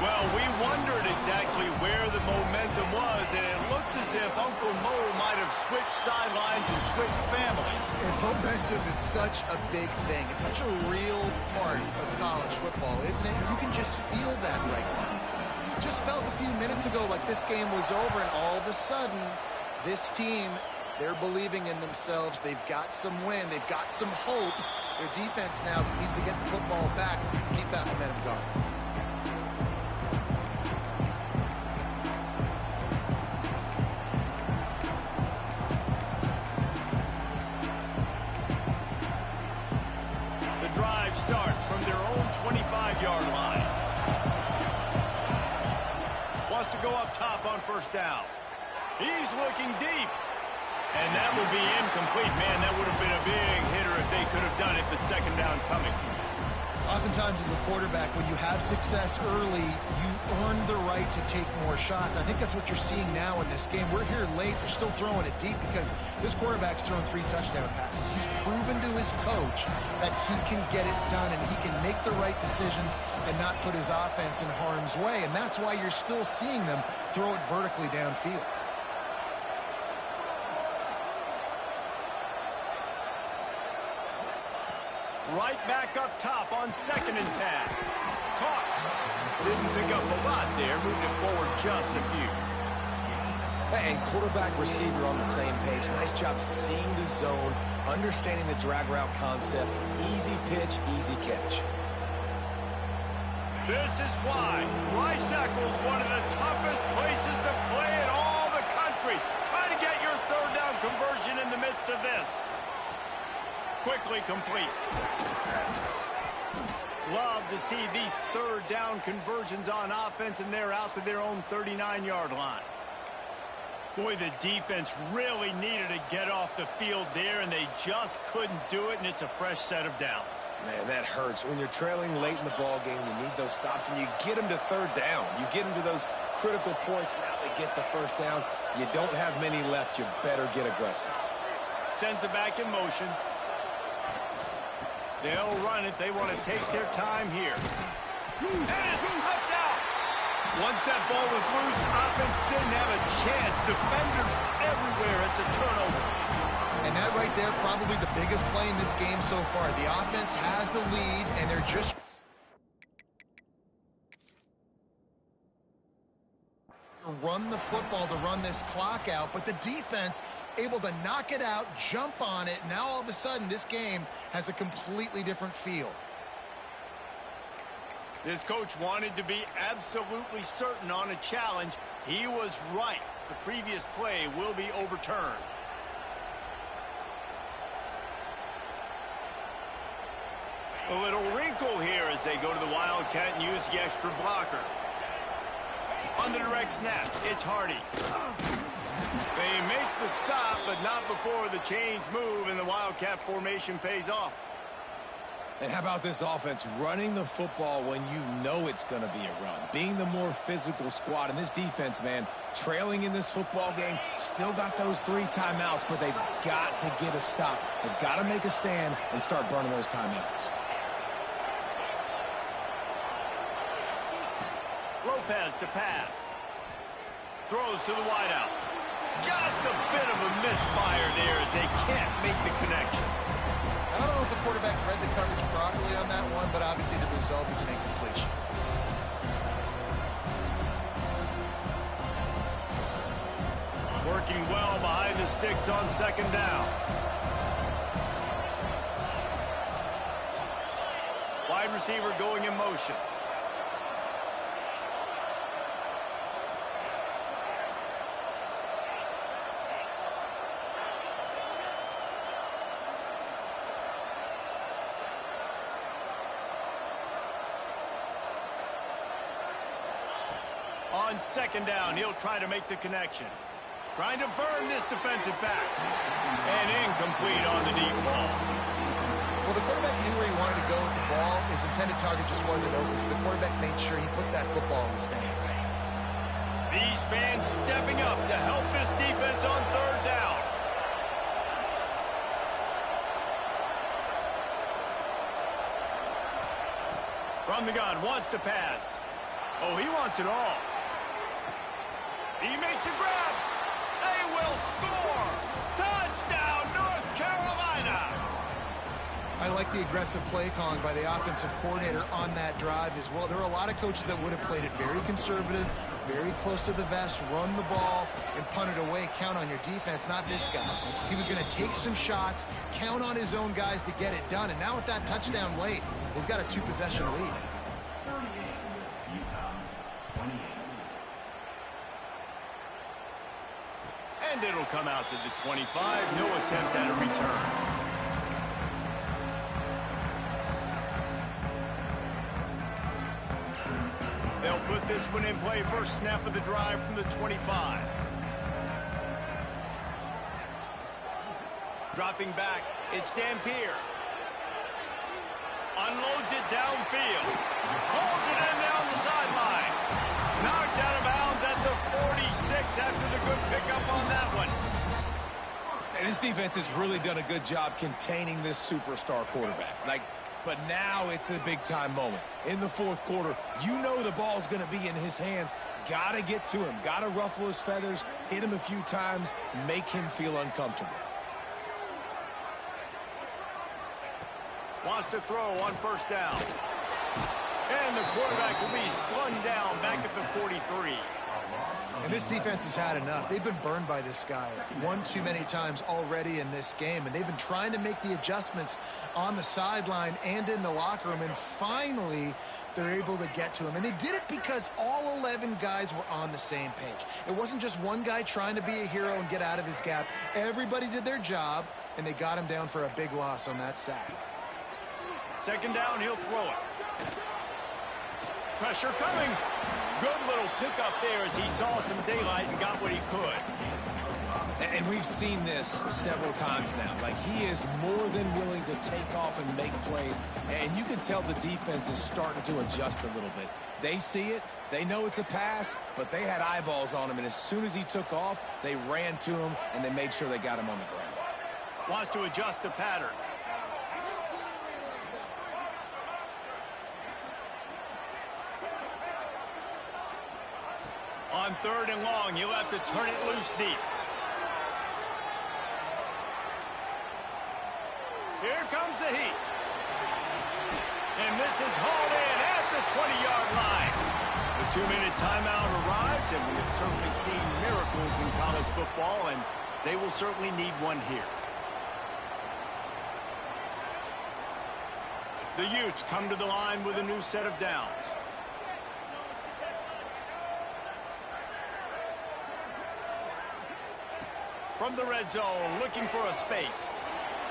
Well, we wondered exactly where the momentum was, and it looks as if Uncle Mo might have switched sidelines and switched families. And momentum is such a big thing. It's such a real part of college football, isn't it? You can just feel that right now. Just felt a few minutes ago like this game was over, and all of a sudden, this team, they're believing in themselves. They've got some win. They've got some hope. Their defense now needs to get the football back to keep that momentum going. Starts from their own 25-yard line. Wants to go up top on 1st down. He's looking deep. And that will be incomplete. Man, that would have been a big hitter if they could have done it, but 2nd down coming. Oftentimes as a quarterback, when you have success early, you earn the right to take more shots. I think that's what you're seeing now in this game. We're here late. They're still throwing it deep because this quarterback's thrown 3 touchdown passes. He's proven to his coach that he can get it done and he can make the right decisions and not put his offense in harm's way. And that's why you're still seeing them throw it vertically downfield. Right back up top on 2nd and 10. Caught. Didn't pick up a lot there. Moved it forward just a few. And quarterback receiver on the same page. Nice job seeing the zone, understanding the drag route concept. Easy pitch, easy catch. This is why Rice-Eccles is one of the toughest places to play in all the country. Try to get your 3rd down conversion in the midst of this. Quickly complete. Love to see these third down conversions on offense, and they're out to their own 39-yard line. Boy, the defense really needed to get off the field there, and they just couldn't do it, and it's a fresh set of downs. Man, that hurts. When you're trailing late in the ball game, you need those stops, and you get them to third down. You get them to those critical points. Now they get the first down. You don't have many left. You better get aggressive. Sends it back in motion. They'll run it. They want to take their time here. And it's slipped out. Once that ball was loose, offense didn't have a chance. Defenders everywhere. It's a turnover. And that right there, probably the biggest play in this game so far. The offense has the lead, and they're just run the football to run this clock out, but the defense able to knock it out, jump on it. Now all of a sudden this game has a completely different feel. This coach wanted to be absolutely certain on a challenge. He was right. The previous play will be overturned. A little wrinkle here as they go to the Wildcat and use the extra blocker. On the direct snap, it's Hardy. They make the stop, but not before the chains move and the Wildcat formation pays off. And how about this offense running the football when you know it's going to be a run? Being the more physical squad. And this defense, man, trailing in this football game, still got those 3 timeouts, but they've got to get a stop. They've got to make a stand and start burning those timeouts. Lopez to pass. Throws to the wideout. Just a bit of a misfire there as they can't make the connection. I don't know if the quarterback read the coverage properly on that one, but obviously the result is an incompletion. Working well behind the sticks on second down. Wide receiver going in motion. On second down, he'll try to make the connection. Trying to burn this defensive back. And incomplete on the deep ball. Well, the quarterback knew where he wanted to go with the ball. His intended target just wasn't open, so the quarterback made sure he put that football in the stands. These fans stepping up to help this defense on third down. From the gun, wants to pass. Oh, he wants it all. He makes a grab. They will score. Touchdown, North Carolina. I like the aggressive play calling by the offensive coordinator on that drive as well. There are a lot of coaches that would have played it very conservative, very close to the vest, run the ball, and punt it away. Count on your defense, not this guy. He was going to take some shots, count on his own guys to get it done. And now with that touchdown late, we've got a 2-possession lead. 38, Utah, 28. And it'll come out to the 25. No attempt at a return. They'll put this one in play. First snap of the drive from the 25. Dropping back, it's Dampier. Unloads it downfield. Pulls it in down the sideline. Knocked out of bounds at the 46 after the good pickup on that one. And this defense has really done a good job containing this superstar quarterback. But now it's a big-time moment. In the fourth quarter, you know the ball's going to be in his hands. Got to get to him. Got to ruffle his feathers, hit him a few times, make him feel uncomfortable. Wants to throw on first down. And the quarterback will be slung down back at the 43. And this defense has had enough. They've been burned by this guy one too many times already in this game, and they've been trying to make the adjustments on the sideline and in the locker room, and finally they're able to get to him. And they did it because all 11 guys were on the same page. It wasn't just one guy trying to be a hero and get out of his gap. Everybody did their job, and they got him down for a big loss on that sack. Second down, he'll throw it. Pressure coming. Good little pickup there as he saw some daylight and got what he could. And we've seen this several times now. Like, he is more than willing to take off and make plays. And you can tell the defense is starting to adjust a little bit. They see it. They know it's a pass, but they had eyeballs on him. And as soon as he took off, they ran to him, and they made sure they got him on the ground. Wants to adjust the pattern. On 3rd and long, he'll have to turn it loose deep. Here comes the heat. And this is hauled in at the 20-yard line. The 2-minute timeout arrives, and we have certainly seen miracles in college football, and they will certainly need one here. The Utes come to the line with a new set of downs. From the red zone, looking for a space.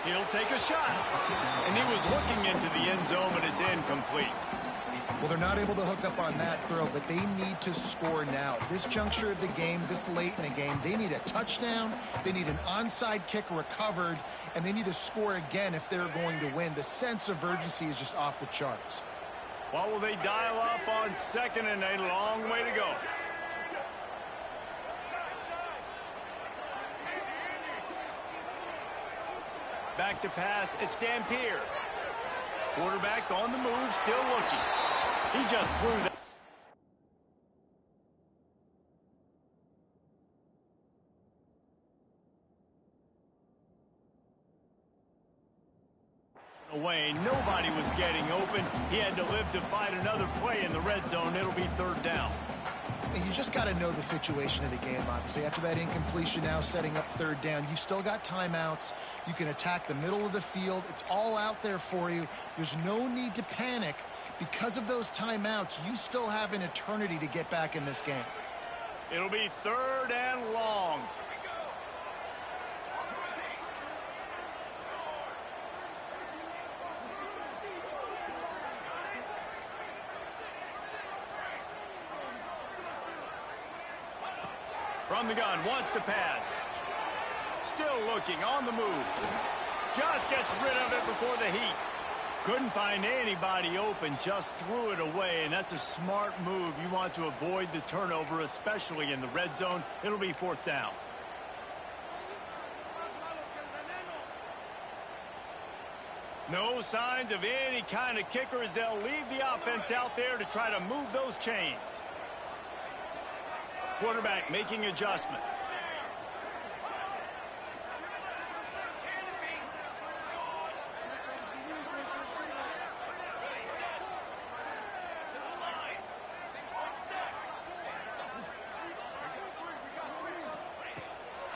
He'll take a shot. And he was looking into the end zone, but it's incomplete. Well, they're not able to hook up on that throw, but they need to score now. This juncture of the game, this late in the game, they need a touchdown, they need an onside kick recovered, and they need to score again if they're going to win. The sense of urgency is just off the charts. What will they dial up on 2nd and a long way to go? Back to pass, it's Dampier. Quarterback on the move, still looking. He just threw that. Away, nobody was getting open. He had to live to fight another play in the red zone. It'll be 3rd down. And you just got to know the situation of the game, obviously. After that incompletion, now setting up 3rd down, you still got timeouts. You can attack the middle of the field. It's all out there for you. There's no need to panic. Because of those timeouts, you still have an eternity to get back in this game. It'll be 3rd and long. From the gun, wants to pass. Still looking, on the move. Just gets rid of it before the heat. Couldn't find anybody open, just threw it away, and that's a smart move. You want to avoid the turnover, especially in the red zone. It'll be 4th down. No signs of any kind of kickers. They'll leave the offense out there to try to move those chains. Quarterback making adjustments.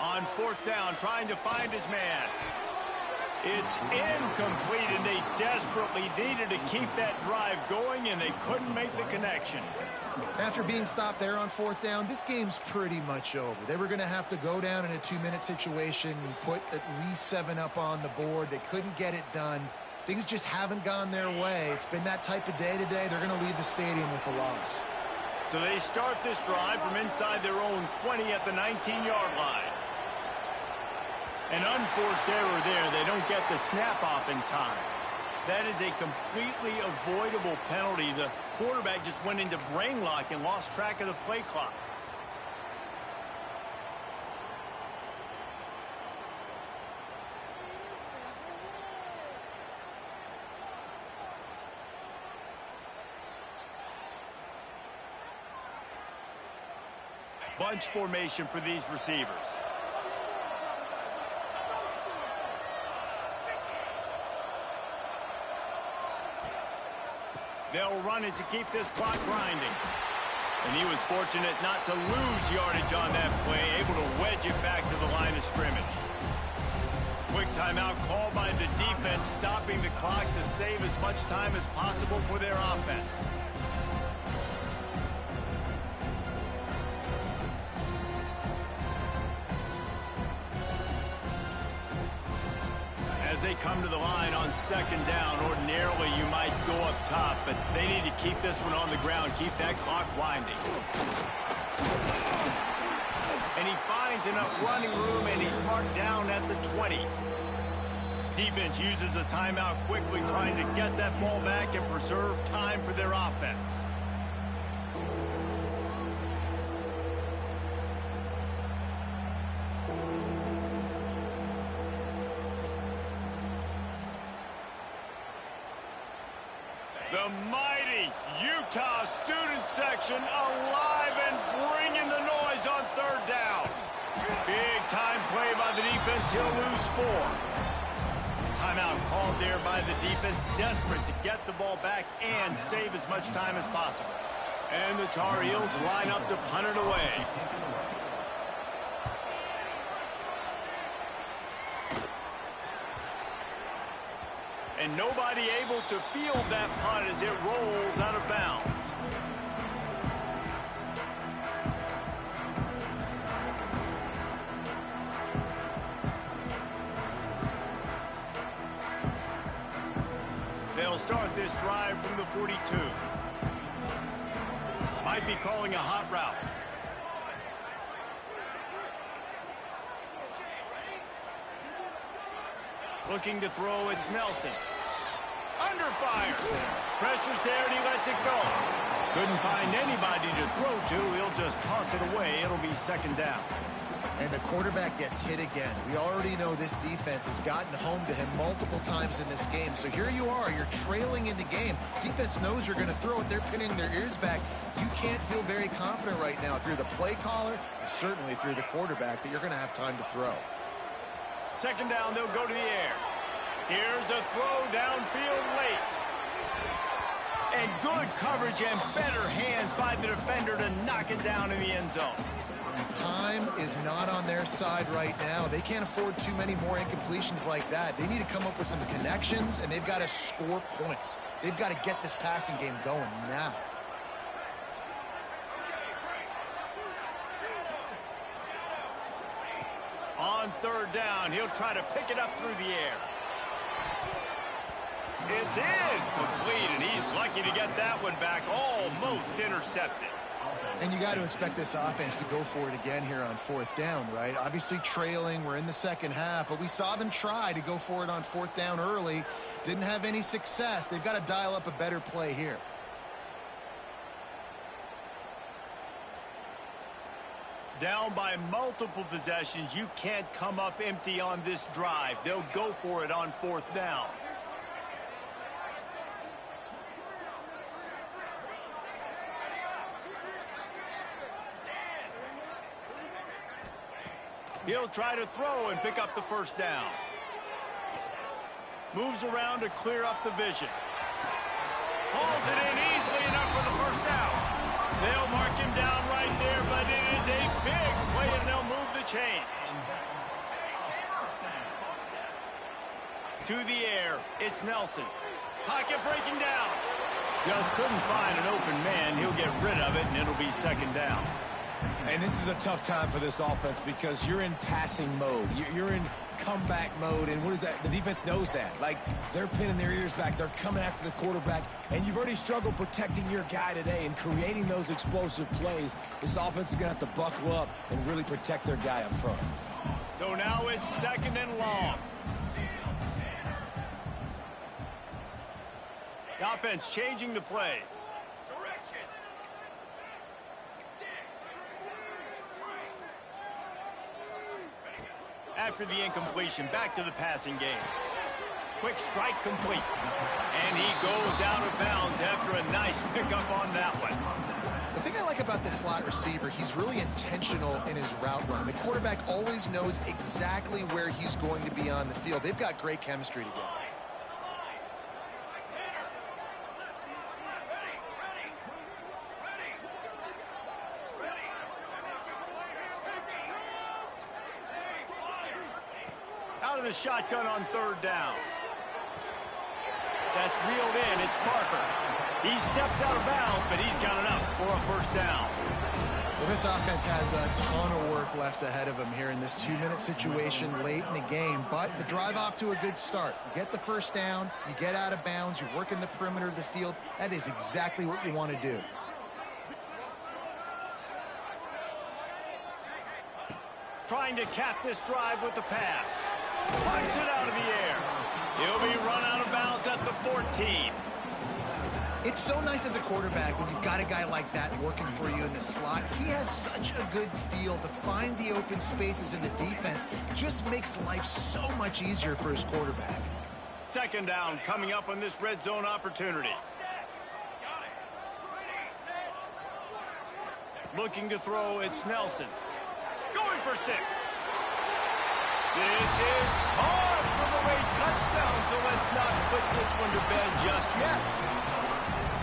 On 4th down, trying to find his man. It's incomplete, and they desperately needed to keep that drive going, and they couldn't make the connection. After being stopped there on 4th down, this game's pretty much over. They were going to have to go down in a 2-minute situation and put at least 7 up on the board. They couldn't get it done. Things just haven't gone their way. It's been that type of day today. They're going to leave the stadium with the loss. So they start this drive from inside their own 20 at the 19-yard line. An unforced error there. They don't get the snap off in time. That is a completely avoidable penalty. The quarterback just went into brain lock and lost track of the play clock. Bunch formation for these receivers. They'll run it to keep this clock grinding. And he was fortunate not to lose yardage on that play, able to wedge it back to the line of scrimmage. Quick timeout called by the defense, stopping the clock to save as much time as possible for their offense. As they they come to the line on second down, ordinarily you might go up top, but they need to keep this one on the ground, keep that clock winding. And he finds enough running room, and he's marked down at the 20. Defense uses a timeout quickly, trying to get that ball back and preserve time for their offense. The mighty Utah student section alive and bringing the noise on third down. Big time play by the defense. He'll lose 4. Timeout called there by the defense, desperate to get the ball back and save as much time as possible. And the Tar Heels line up to punt it away. And nobody able to field that punt as it rolls out of bounds. They'll start this drive from the 42. Might be calling a hot route. Looking to throw, it's Nelson. Under fire. Pressure's there and he lets it go. Couldn't find anybody to throw to. He'll just toss it away. It'll be second down. And the quarterback gets hit again. We already know this defense has gotten home to him multiple times in this game. So here you are, you're trailing in the game. Defense knows you're going to throw it. They're pinning their ears back. You can't feel very confident right now if you're the play caller, and certainly if you're the quarterback, that you're going to have time to throw. Second down, they'll go to the air. Here's a throw downfield late. And good coverage and better hands by the defender to knock it down in the end zone. Time is not on their side right now. They can't afford too many more incompletions like that. They need to come up with some connections, and they've got to score points. They've got to get this passing game going now. On third down, he'll try to pick it up through the air. It's incomplete, and he's lucky to get that one back, almost intercepted. And you got to expect this offense to go for it again here on fourth down, right? Obviously trailing, we're in the second half, but we saw them try to go for it on fourth down early. Didn't have any success. They've got to dial up a better play here. Down by multiple possessions, you can't come up empty on this drive. They'll go for it on fourth down. He'll try to throw and pick up the first down. Moves around to clear up the vision. Hauls it in easily enough for the first down. They'll mark him down right there, but it is a big play, and they'll move the chains. To the air, it's Nelson. Pocket breaking down. Just couldn't find an open man. He'll get rid of it, and it'll be second down. And this is a tough time for this offense because you're in passing mode. You're in comeback mode, and what is that? The defense knows that. Like, they're pinning their ears back. They're coming after the quarterback, and you've already struggled protecting your guy today and creating those explosive plays. This offense is going to have to buckle up and really protect their guy up front. So now it's second and long. The offense changing the play. After the incompletion, back to the passing game. Quick strike complete. And he goes out of bounds after a nice pickup on that one. The thing I like about this slot receiver, he's really intentional in his route run. The quarterback always knows exactly where he's going to be on the field. They've got great chemistry together. Out of the shotgun on third down. That's reeled in. It's Parker. He steps out of bounds, but he's got enough for a first down. Well, this offense has a ton of work left ahead of them here in this 2-minute situation late in the game, but the drive off to a good start. You get the first down, you get out of bounds, you work in the perimeter of the field. That is exactly what you want to do. Trying to cap this drive with the pass. Punts it out of the air. He'll be run out of bounds at the 14. It's so nice as a quarterback when you've got a guy like that working for you in the slot. He has such a good feel to find the open spaces in the defense. Just makes life so much easier for his quarterback. Second down coming up on this red zone opportunity. Looking to throw, it's Nelson. Going for 6. This is caught for the late touchdown, so let's not put this one to bed just yet.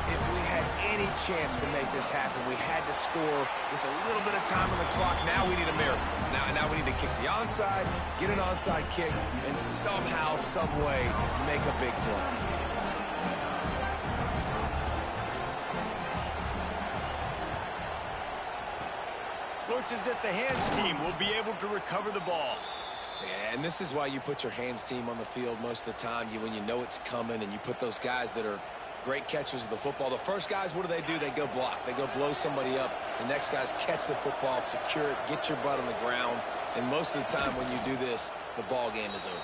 If we had any chance to make this happen, we had to score with a little bit of time on the clock. Now we need a miracle. Now we need to kick the onside, get an onside kick, and somehow, some way, make a big play. Looks as if the hands team will be able to recover the ball. Yeah, and this is why you put your hands team on the field most of the time. When you know it's coming, and you put those guys that are great catchers of the football. The first guys, what do? They go block. They go blow somebody up. The next guys catch the football, secure it, get your butt on the ground. And most of the time when you do this, the ball game is over.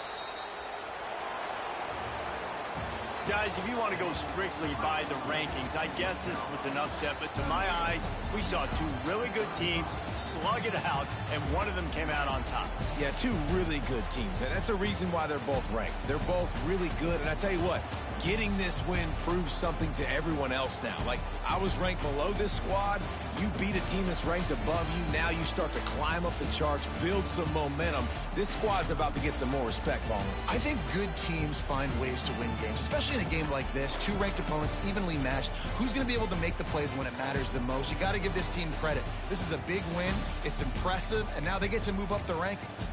Guys, if you want to go strictly by the rankings, I guess this was an upset, but to my eyes, we saw two really good teams slug it out, and one of them came out on top. Yeah, two really good teams. That's a reason why they're both ranked. They're both really good, and I tell you what, getting this win proves something to everyone else now. Like, I was ranked below this squad. You beat a team that's ranked above you. Now you start to climb up the charts, build some momentum. This squad's about to get some more respect, Ballmer. I think good teams find ways to win games, especially in a game like this. Two ranked opponents, evenly matched. Who's going to be able to make the plays when it matters the most? You got to give this team credit. This is a big win. It's impressive, and now they get to move up the rankings.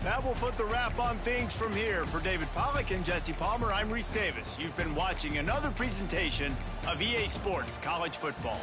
That will put the wrap on things from here. For David Pollack and Jesse Palmer, I'm Reese Davis. You've been watching another presentation of EA Sports College Football.